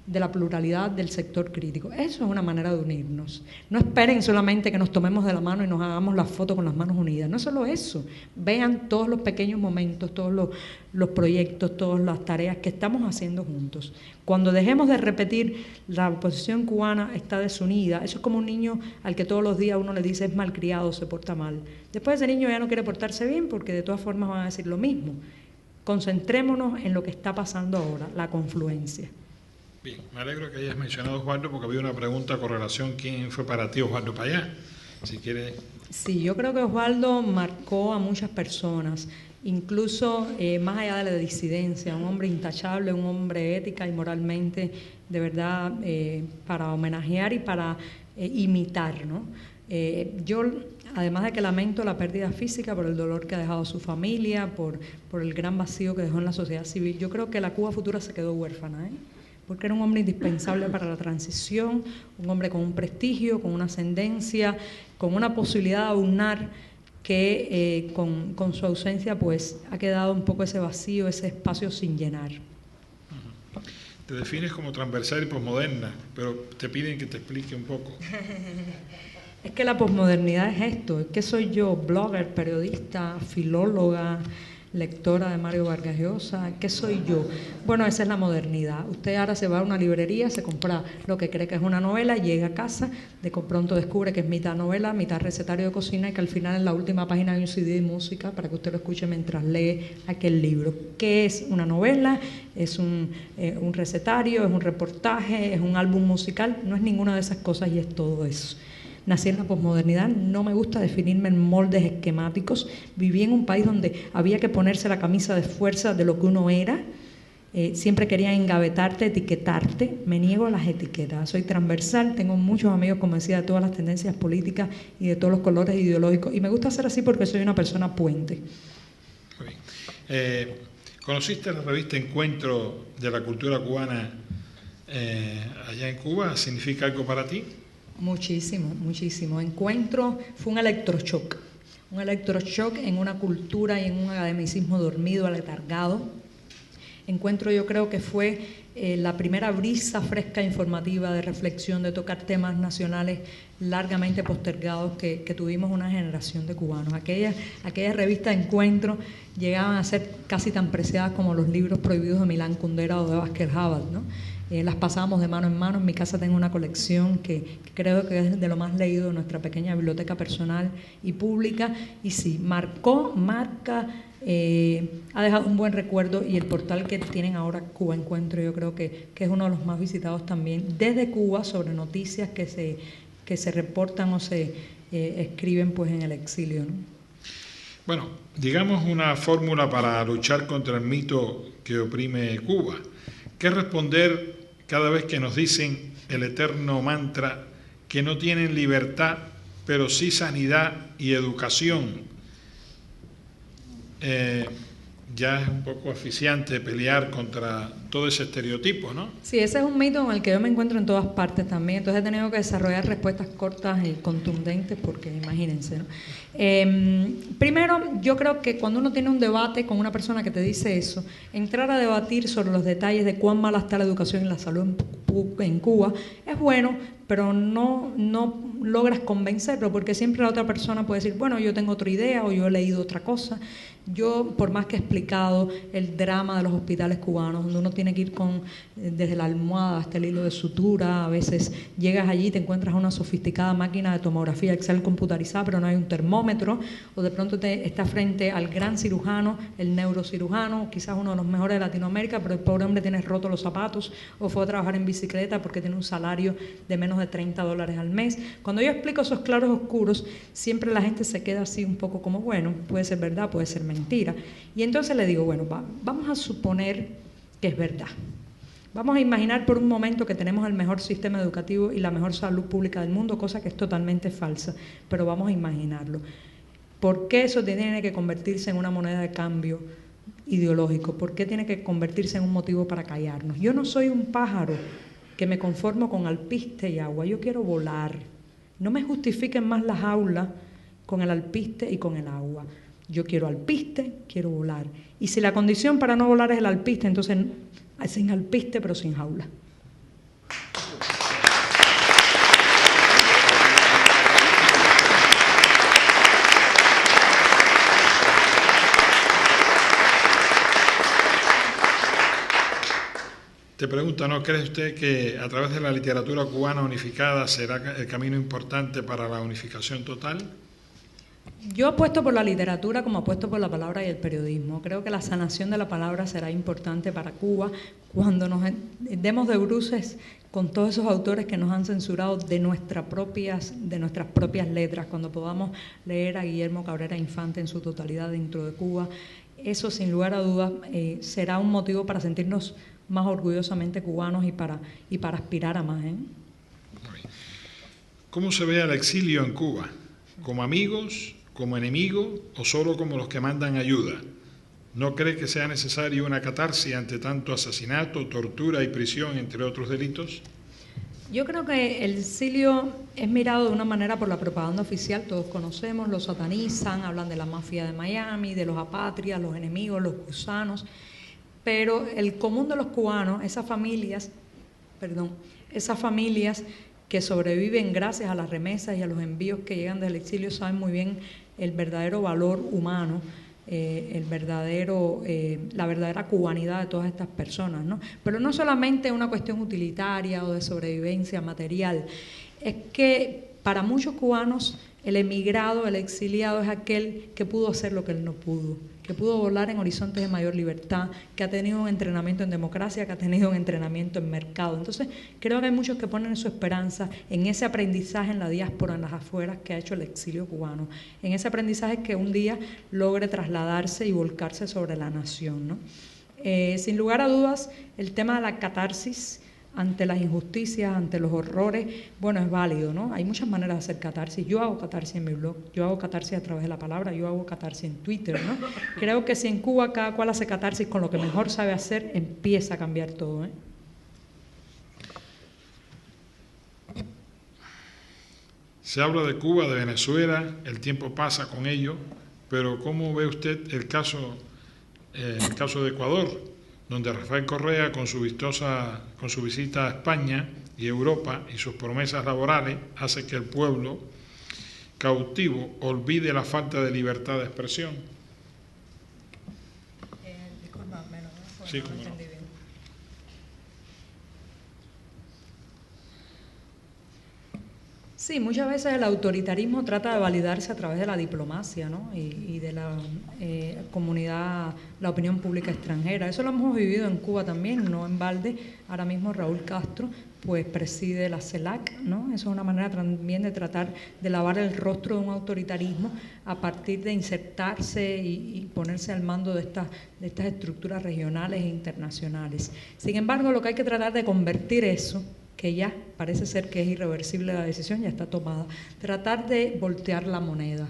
de la pluralidad del sector crítico. Eso es una manera de unirnos. No esperen solamente que nos tomemos de la mano y nos hagamos la foto con las manos unidas. No es solo eso. Vean todos los pequeños momentos, todos los proyectos, todas las tareas que estamos haciendo juntos. Cuando dejemos de repetir la oposición cubana está desunida, eso es como un niño al que todos los días uno le dice es malcriado, se porta mal. Después ese niño ya no quiere portarse bien porque de todas formas van a decir lo mismo. Concentrémonos en lo que está pasando ahora, la confluencia. Bien, me alegro que hayas mencionado a Osvaldo, porque había una pregunta con relación a quién fue para ti Osvaldo Payá. Si quieres. Sí, yo creo que Osvaldo marcó a muchas personas, incluso más allá de la disidencia, un hombre intachable, un hombre ética y moralmente, de verdad, para homenajear y para imitar, ¿no? Yo, además de que lamento la pérdida física por el dolor que ha dejado su familia, por el gran vacío que dejó en la sociedad civil, yo creo que la Cuba futura se quedó huérfana, porque era un hombre indispensable para la transición, un hombre con un prestigio, con una ascendencia, con una posibilidad de aunar que con su ausencia pues ha quedado un poco ese vacío, ese espacio sin llenar. Te defines como transversal y posmoderna, pero te piden que te explique un poco. Es que la posmodernidad es esto, ¿qué soy yo? Blogger, periodista, filóloga, lectora de Mario Vargas Llosa, ¿qué soy yo? Bueno, esa es la modernidad. Usted ahora se va a una librería, se compra lo que cree que es una novela, llega a casa, de pronto descubre que es mitad novela, mitad recetario de cocina, y que al final en la última página hay un CD de música para que usted lo escuche mientras lee aquel libro. ¿Qué es una novela? ¿Es un recetario? ¿Es un reportaje? ¿Es un álbum musical? No es ninguna de esas cosas, y es todo eso. Nací en la posmodernidad, no me gusta definirme en moldes esquemáticos. Viví en un país donde había que ponerse la camisa de fuerza de lo que uno era. Siempre querían engavetarte, etiquetarte. Me niego a las etiquetas. Soy transversal, tengo muchos amigos, como decía, de todas las tendencias políticas y de todos los colores ideológicos. Y me gusta ser así porque soy una persona puente. Muy bien. ¿Conociste la revista Encuentro de la Cultura Cubana allá en Cuba? ¿Significa algo para ti? Muchísimo, muchísimo. Encuentro fue un electroshock en una cultura y en un academicismo dormido, aletargado. Encuentro, yo creo que fue la primera brisa fresca informativa de reflexión, de tocar temas nacionales largamente postergados que tuvimos una generación de cubanos. Aquellas revistas de Encuentro llegaban a ser casi tan preciadas como los libros prohibidos de Milán Kundera o de Vázquez Havel, ¿no? Las pasábamos de mano en mano. En mi casa tengo una colección que creo que es de lo más leído de nuestra pequeña biblioteca personal y pública, y sí, marca, ha dejado un buen recuerdo, y el portal que tienen ahora, Cuba Encuentro, yo creo que es uno de los más visitados también desde Cuba, sobre noticias que se reportan o se escriben pues en el exilio, ¿no? Bueno, digamos una fórmula para luchar contra el mito que oprime Cuba. ¿Qué responder cada vez que nos dicen el eterno mantra que no tienen libertad, pero sí sanidad y educación. Ya es un poco asfixiante pelear contra todo ese estereotipo, ¿no? Sí, ese es un mito en el que yo me encuentro en todas partes también, entonces he tenido que desarrollar respuestas cortas y contundentes porque imagínense, ¿no? Primero, yo creo que cuando uno tiene un debate con una persona que te dice eso, entrar a debatir sobre los detalles de cuán mala está la educación y la salud en Cuba es bueno, pero no logras convencerlo, porque siempre la otra persona puede decir, bueno, yo tengo otra idea o yo he leído otra cosa. Yo, por más que he explicado el drama de los hospitales cubanos, donde uno tiene que ir desde la almohada hasta el hilo de sutura, a veces llegas allí y te encuentras una sofisticada máquina de tomografía Excel computarizada, pero no hay un termómetro, o de pronto estás frente al gran cirujano, el neurocirujano, quizás uno de los mejores de Latinoamérica, pero el pobre hombre tiene rotos los zapatos, o fue a trabajar en bicicleta porque tiene un salario de menos de $30 al mes. Cuando yo explico esos claros oscuros, siempre la gente se queda así un poco como, bueno, puede ser verdad, puede ser mentira. Y entonces le digo, bueno, vamos a suponer que es verdad. Vamos a imaginar por un momento que tenemos el mejor sistema educativo y la mejor salud pública del mundo, cosa que es totalmente falsa, pero vamos a imaginarlo. ¿Por qué eso tiene que convertirse en una moneda de cambio ideológico? ¿Por qué tiene que convertirse en un motivo para callarnos? Yo no soy un pájaro que me conformo con alpiste y agua, yo quiero volar. No me justifiquen más las aulas con el alpiste y con el agua. Yo quiero alpiste, quiero volar. Y si la condición para no volar es el alpiste, entonces sin alpiste pero sin jaula. Te pregunto, ¿no cree usted que a través de la literatura cubana unificada será el camino importante para la unificación total? Yo apuesto por la literatura como apuesto por la palabra y el periodismo. Creo que la sanación de la palabra será importante para Cuba cuando nos demos de bruces con todos esos autores que nos han censurado de nuestras propias letras, cuando podamos leer a Guillermo Cabrera Infante en su totalidad dentro de Cuba. Eso, sin lugar a dudas, será un motivo para sentirnos más orgullosamente cubanos y para aspirar a más. ¿Cómo se ve al exilio en Cuba? ¿Como amigos, como enemigos o solo como los que mandan ayuda? ¿No cree que sea necesario una catarsis ante tanto asesinato, tortura y prisión, entre otros delitos? Yo creo que el exilio es mirado de una manera por la propaganda oficial, todos conocemos, lo satanizan, hablan de la mafia de Miami, de los apátridas, los enemigos, los gusanos, pero el común de los cubanos, esas familias que sobreviven gracias a las remesas y a los envíos que llegan del exilio, saben muy bien el verdadero valor humano, la verdadera cubanidad de todas estas personas, ¿no? Pero no solamente una cuestión utilitaria o de sobrevivencia material, es que para muchos cubanos el emigrado, el exiliado es aquel que pudo hacer lo que él no pudo, que pudo volar en horizontes de mayor libertad, que ha tenido un entrenamiento en democracia, que ha tenido un entrenamiento en mercado. Entonces, creo que hay muchos que ponen su esperanza en ese aprendizaje en la diáspora, en las afueras, que ha hecho el exilio cubano, en ese aprendizaje que un día logre trasladarse y volcarse sobre la nación, ¿no? Sin lugar a dudas, el tema de la catarsis ante las injusticias, ante los horrores, bueno, es válido, ¿no? Hay muchas maneras de hacer catarsis. Yo hago catarsis en mi blog, yo hago catarsis a través de la palabra, yo hago catarsis en Twitter, ¿no? Creo que si en Cuba cada cual hace catarsis con lo que mejor sabe hacer, empieza a cambiar todo, ¿eh? Se habla de Cuba, de Venezuela, el tiempo pasa con ello, pero ¿cómo ve usted el caso de Ecuador, donde Rafael Correa, con su visita a España y Europa y sus promesas laborales, hace que el pueblo cautivo olvide la falta de libertad de expresión? Discúlpame, ¿no? Sí, cómo no. Sí, muchas veces el autoritarismo trata de validarse a través de la diplomacia, ¿no? y de la comunidad, la opinión pública extranjera. Eso lo hemos vivido en Cuba también, no en balde. Ahora mismo Raúl Castro pues preside la CELAC, ¿no? Eso es una manera también de tratar de lavar el rostro de un autoritarismo a partir de insertarse y ponerse al mando de estas estructuras regionales e internacionales. Sin embargo, lo que hay que tratar de convertir eso, que ya parece ser que es irreversible la decisión, ya está tomada, tratar de voltear la moneda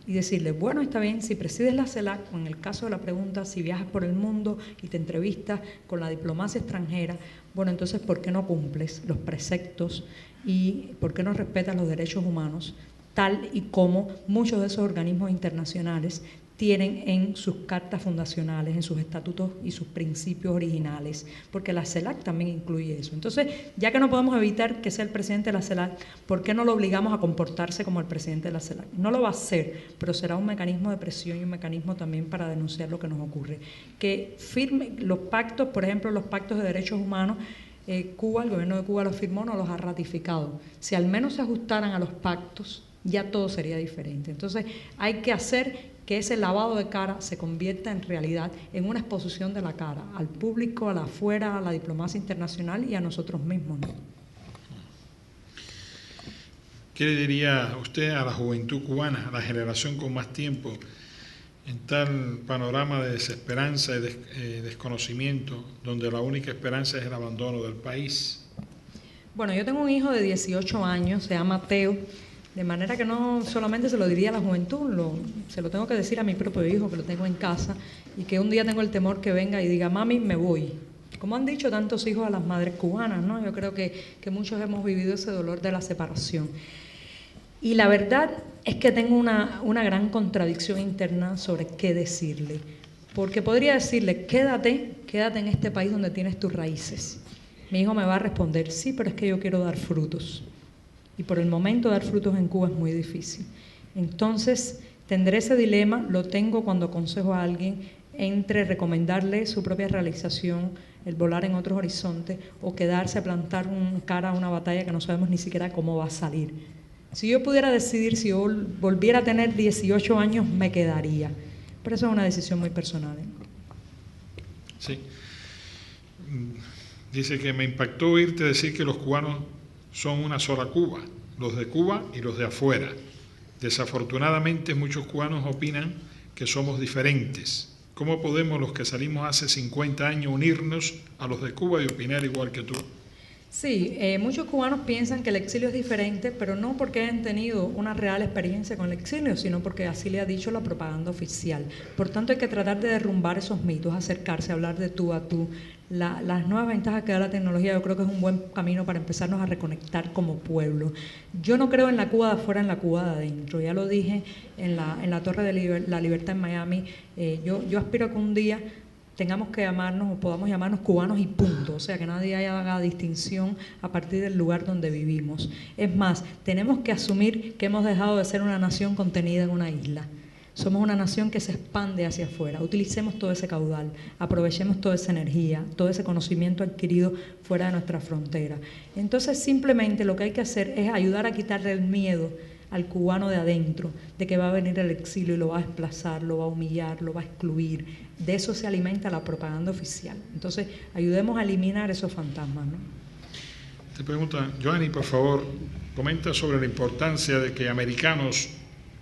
y decirle, bueno, está bien, si presides la CELAC, o en el caso de la pregunta, si viajas por el mundo y te entrevistas con la diplomacia extranjera, bueno, entonces, ¿por qué no cumples los preceptos y por qué no respetas los derechos humanos, tal y como muchos de esos organismos internacionales tienen en sus cartas fundacionales, en sus estatutos y sus principios originales, porque la CELAC también incluye eso. Entonces, ya que no podemos evitar que sea el presidente de la CELAC, ¿por qué no lo obligamos a comportarse como el presidente de la CELAC? No lo va a hacer, pero será un mecanismo de presión y un mecanismo también para denunciar lo que nos ocurre. Que firme los pactos, por ejemplo, los pactos de derechos humanos, Cuba, el gobierno de Cuba los firmó, no los ha ratificado. Si al menos se ajustaran a los pactos, ya todo sería diferente. Entonces, hay que hacer que ese lavado de cara se convierta en realidad en una exposición de la cara al público, a la afuera, a la diplomacia internacional y a nosotros mismos, ¿no? ¿Qué le diría usted a la juventud cubana, a la generación con más tiempo, en tal panorama de desesperanza y desconocimiento, donde la única esperanza es el abandono del país? Bueno, yo tengo un hijo de 18 años, se llama Teo. De manera que no solamente se lo diría a la juventud, se lo tengo que decir a mi propio hijo, que lo tengo en casa, y que un día tengo el temor que venga y diga, mami, me voy. Como han dicho tantos hijos a las madres cubanas, ¿no? Yo creo que muchos hemos vivido ese dolor de la separación. Y la verdad es que tengo una gran contradicción interna sobre qué decirle. Porque podría decirle, quédate en este país donde tienes tus raíces. Mi hijo me va a responder, sí, pero es que yo quiero dar frutos. Y por el momento dar frutos en Cuba es muy difícil. Entonces, tendré ese dilema, lo tengo cuando aconsejo a alguien entre recomendarle su propia realización, el volar en otros horizontes, o quedarse a plantar cara a una batalla que no sabemos ni siquiera cómo va a salir. Si yo pudiera decidir, si yo volviera a tener 18 años, me quedaría. Pero eso es una decisión muy personal, ¿eh? Sí. Dice que me impactó oírte decir que los cubanos son una sola Cuba, los de Cuba y los de afuera. Desafortunadamente muchos cubanos opinan que somos diferentes. ¿Cómo podemos los que salimos hace 50 años unirnos a los de Cuba y opinar igual que tú? Sí, muchos cubanos piensan que el exilio es diferente, pero no porque hayan tenido una real experiencia con el exilio, sino porque así le ha dicho la propaganda oficial. Por tanto, hay que tratar de derrumbar esos mitos, acercarse, hablar de tú a tú. Las nuevas ventajas que da la tecnología, yo creo que es un buen camino para empezarnos a reconectar como pueblo. Yo no creo en la Cuba de afuera, en la Cuba de adentro. Ya lo dije en la Torre de la Libertad en Miami. Yo aspiro a que un día tengamos que llamarnos o podamos llamarnos cubanos y punto, o sea, que nadie haga distinción a partir del lugar donde vivimos. Es más, tenemos que asumir que hemos dejado de ser una nación contenida en una isla. Somos una nación que se expande hacia afuera. Utilicemos todo ese caudal, aprovechemos toda esa energía, todo ese conocimiento adquirido fuera de nuestra frontera. Entonces, simplemente lo que hay que hacer es ayudar a quitarle el miedo al cubano de adentro, de que va a venir el exilio y lo va a desplazar, lo va a humillar, lo va a excluir. De eso se alimenta la propaganda oficial. Entonces, ayudemos a eliminar esos fantasmas, ¿no? Te pregunta, Joanny, por favor, comenta sobre la importancia de que americanos,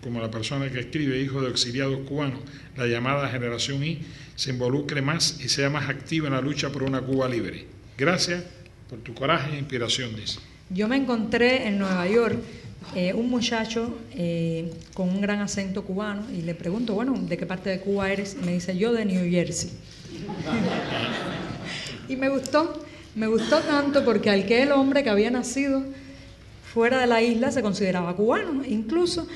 como la persona que escribe, hijo de exiliados cubanos, la llamada generación Y, se involucre más y sea más activa en la lucha por una Cuba libre. Gracias por tu coraje e inspiración, dice. Yo me encontré en Nueva York un muchacho con un gran acento cubano y le pregunto, bueno, ¿de qué parte de Cuba eres? Y me dice, yo de New Jersey. Y me gustó tanto porque aquel hombre que había nacido fuera de la isla se consideraba cubano. Incluso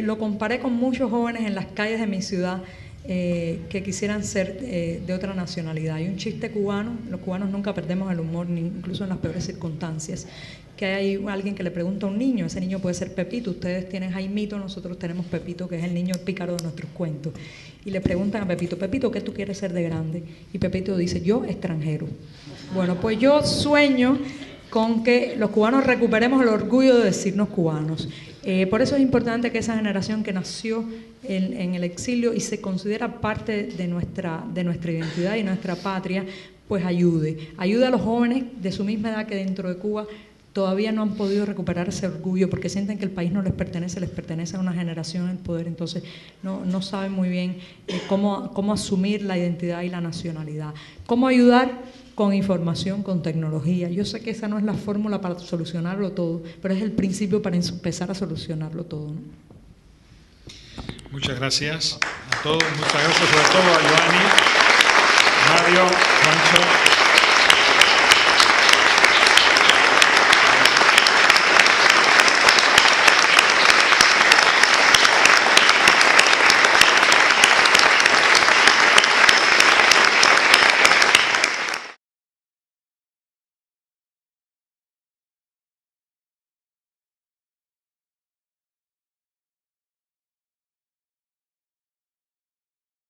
lo comparé con muchos jóvenes en las calles de mi ciudad que quisieran ser de otra nacionalidad. Hay un chiste cubano, los cubanos nunca perdemos el humor, incluso en las peores circunstancias, que hay alguien que le pregunta a un niño, ese niño puede ser Pepito, ustedes tienen Jaimito, nosotros tenemos Pepito, que es el niño pícaro de nuestros cuentos, y le preguntan a Pepito, Pepito, ¿qué tú quieres ser de grande? Y Pepito dice, yo extranjero. Bueno, pues yo sueño con que los cubanos recuperemos el orgullo de decirnos cubanos. Por eso es importante que esa generación que nació en el exilio y se considera parte de nuestra identidad y nuestra patria, pues ayude a los jóvenes de su misma edad que dentro de Cuba todavía no han podido recuperar ese orgullo porque sienten que el país no les pertenece a una generación en el poder, entonces no saben muy bien cómo asumir la identidad y la nacionalidad. ¿Cómo ayudar? Con información, con tecnología. Yo sé que esa no es la fórmula para solucionarlo todo, pero es el principio para empezar a solucionarlo todo, ¿no? Muchas gracias a todos, muchas gracias sobre todo a Giovanni, Mario, Juancho.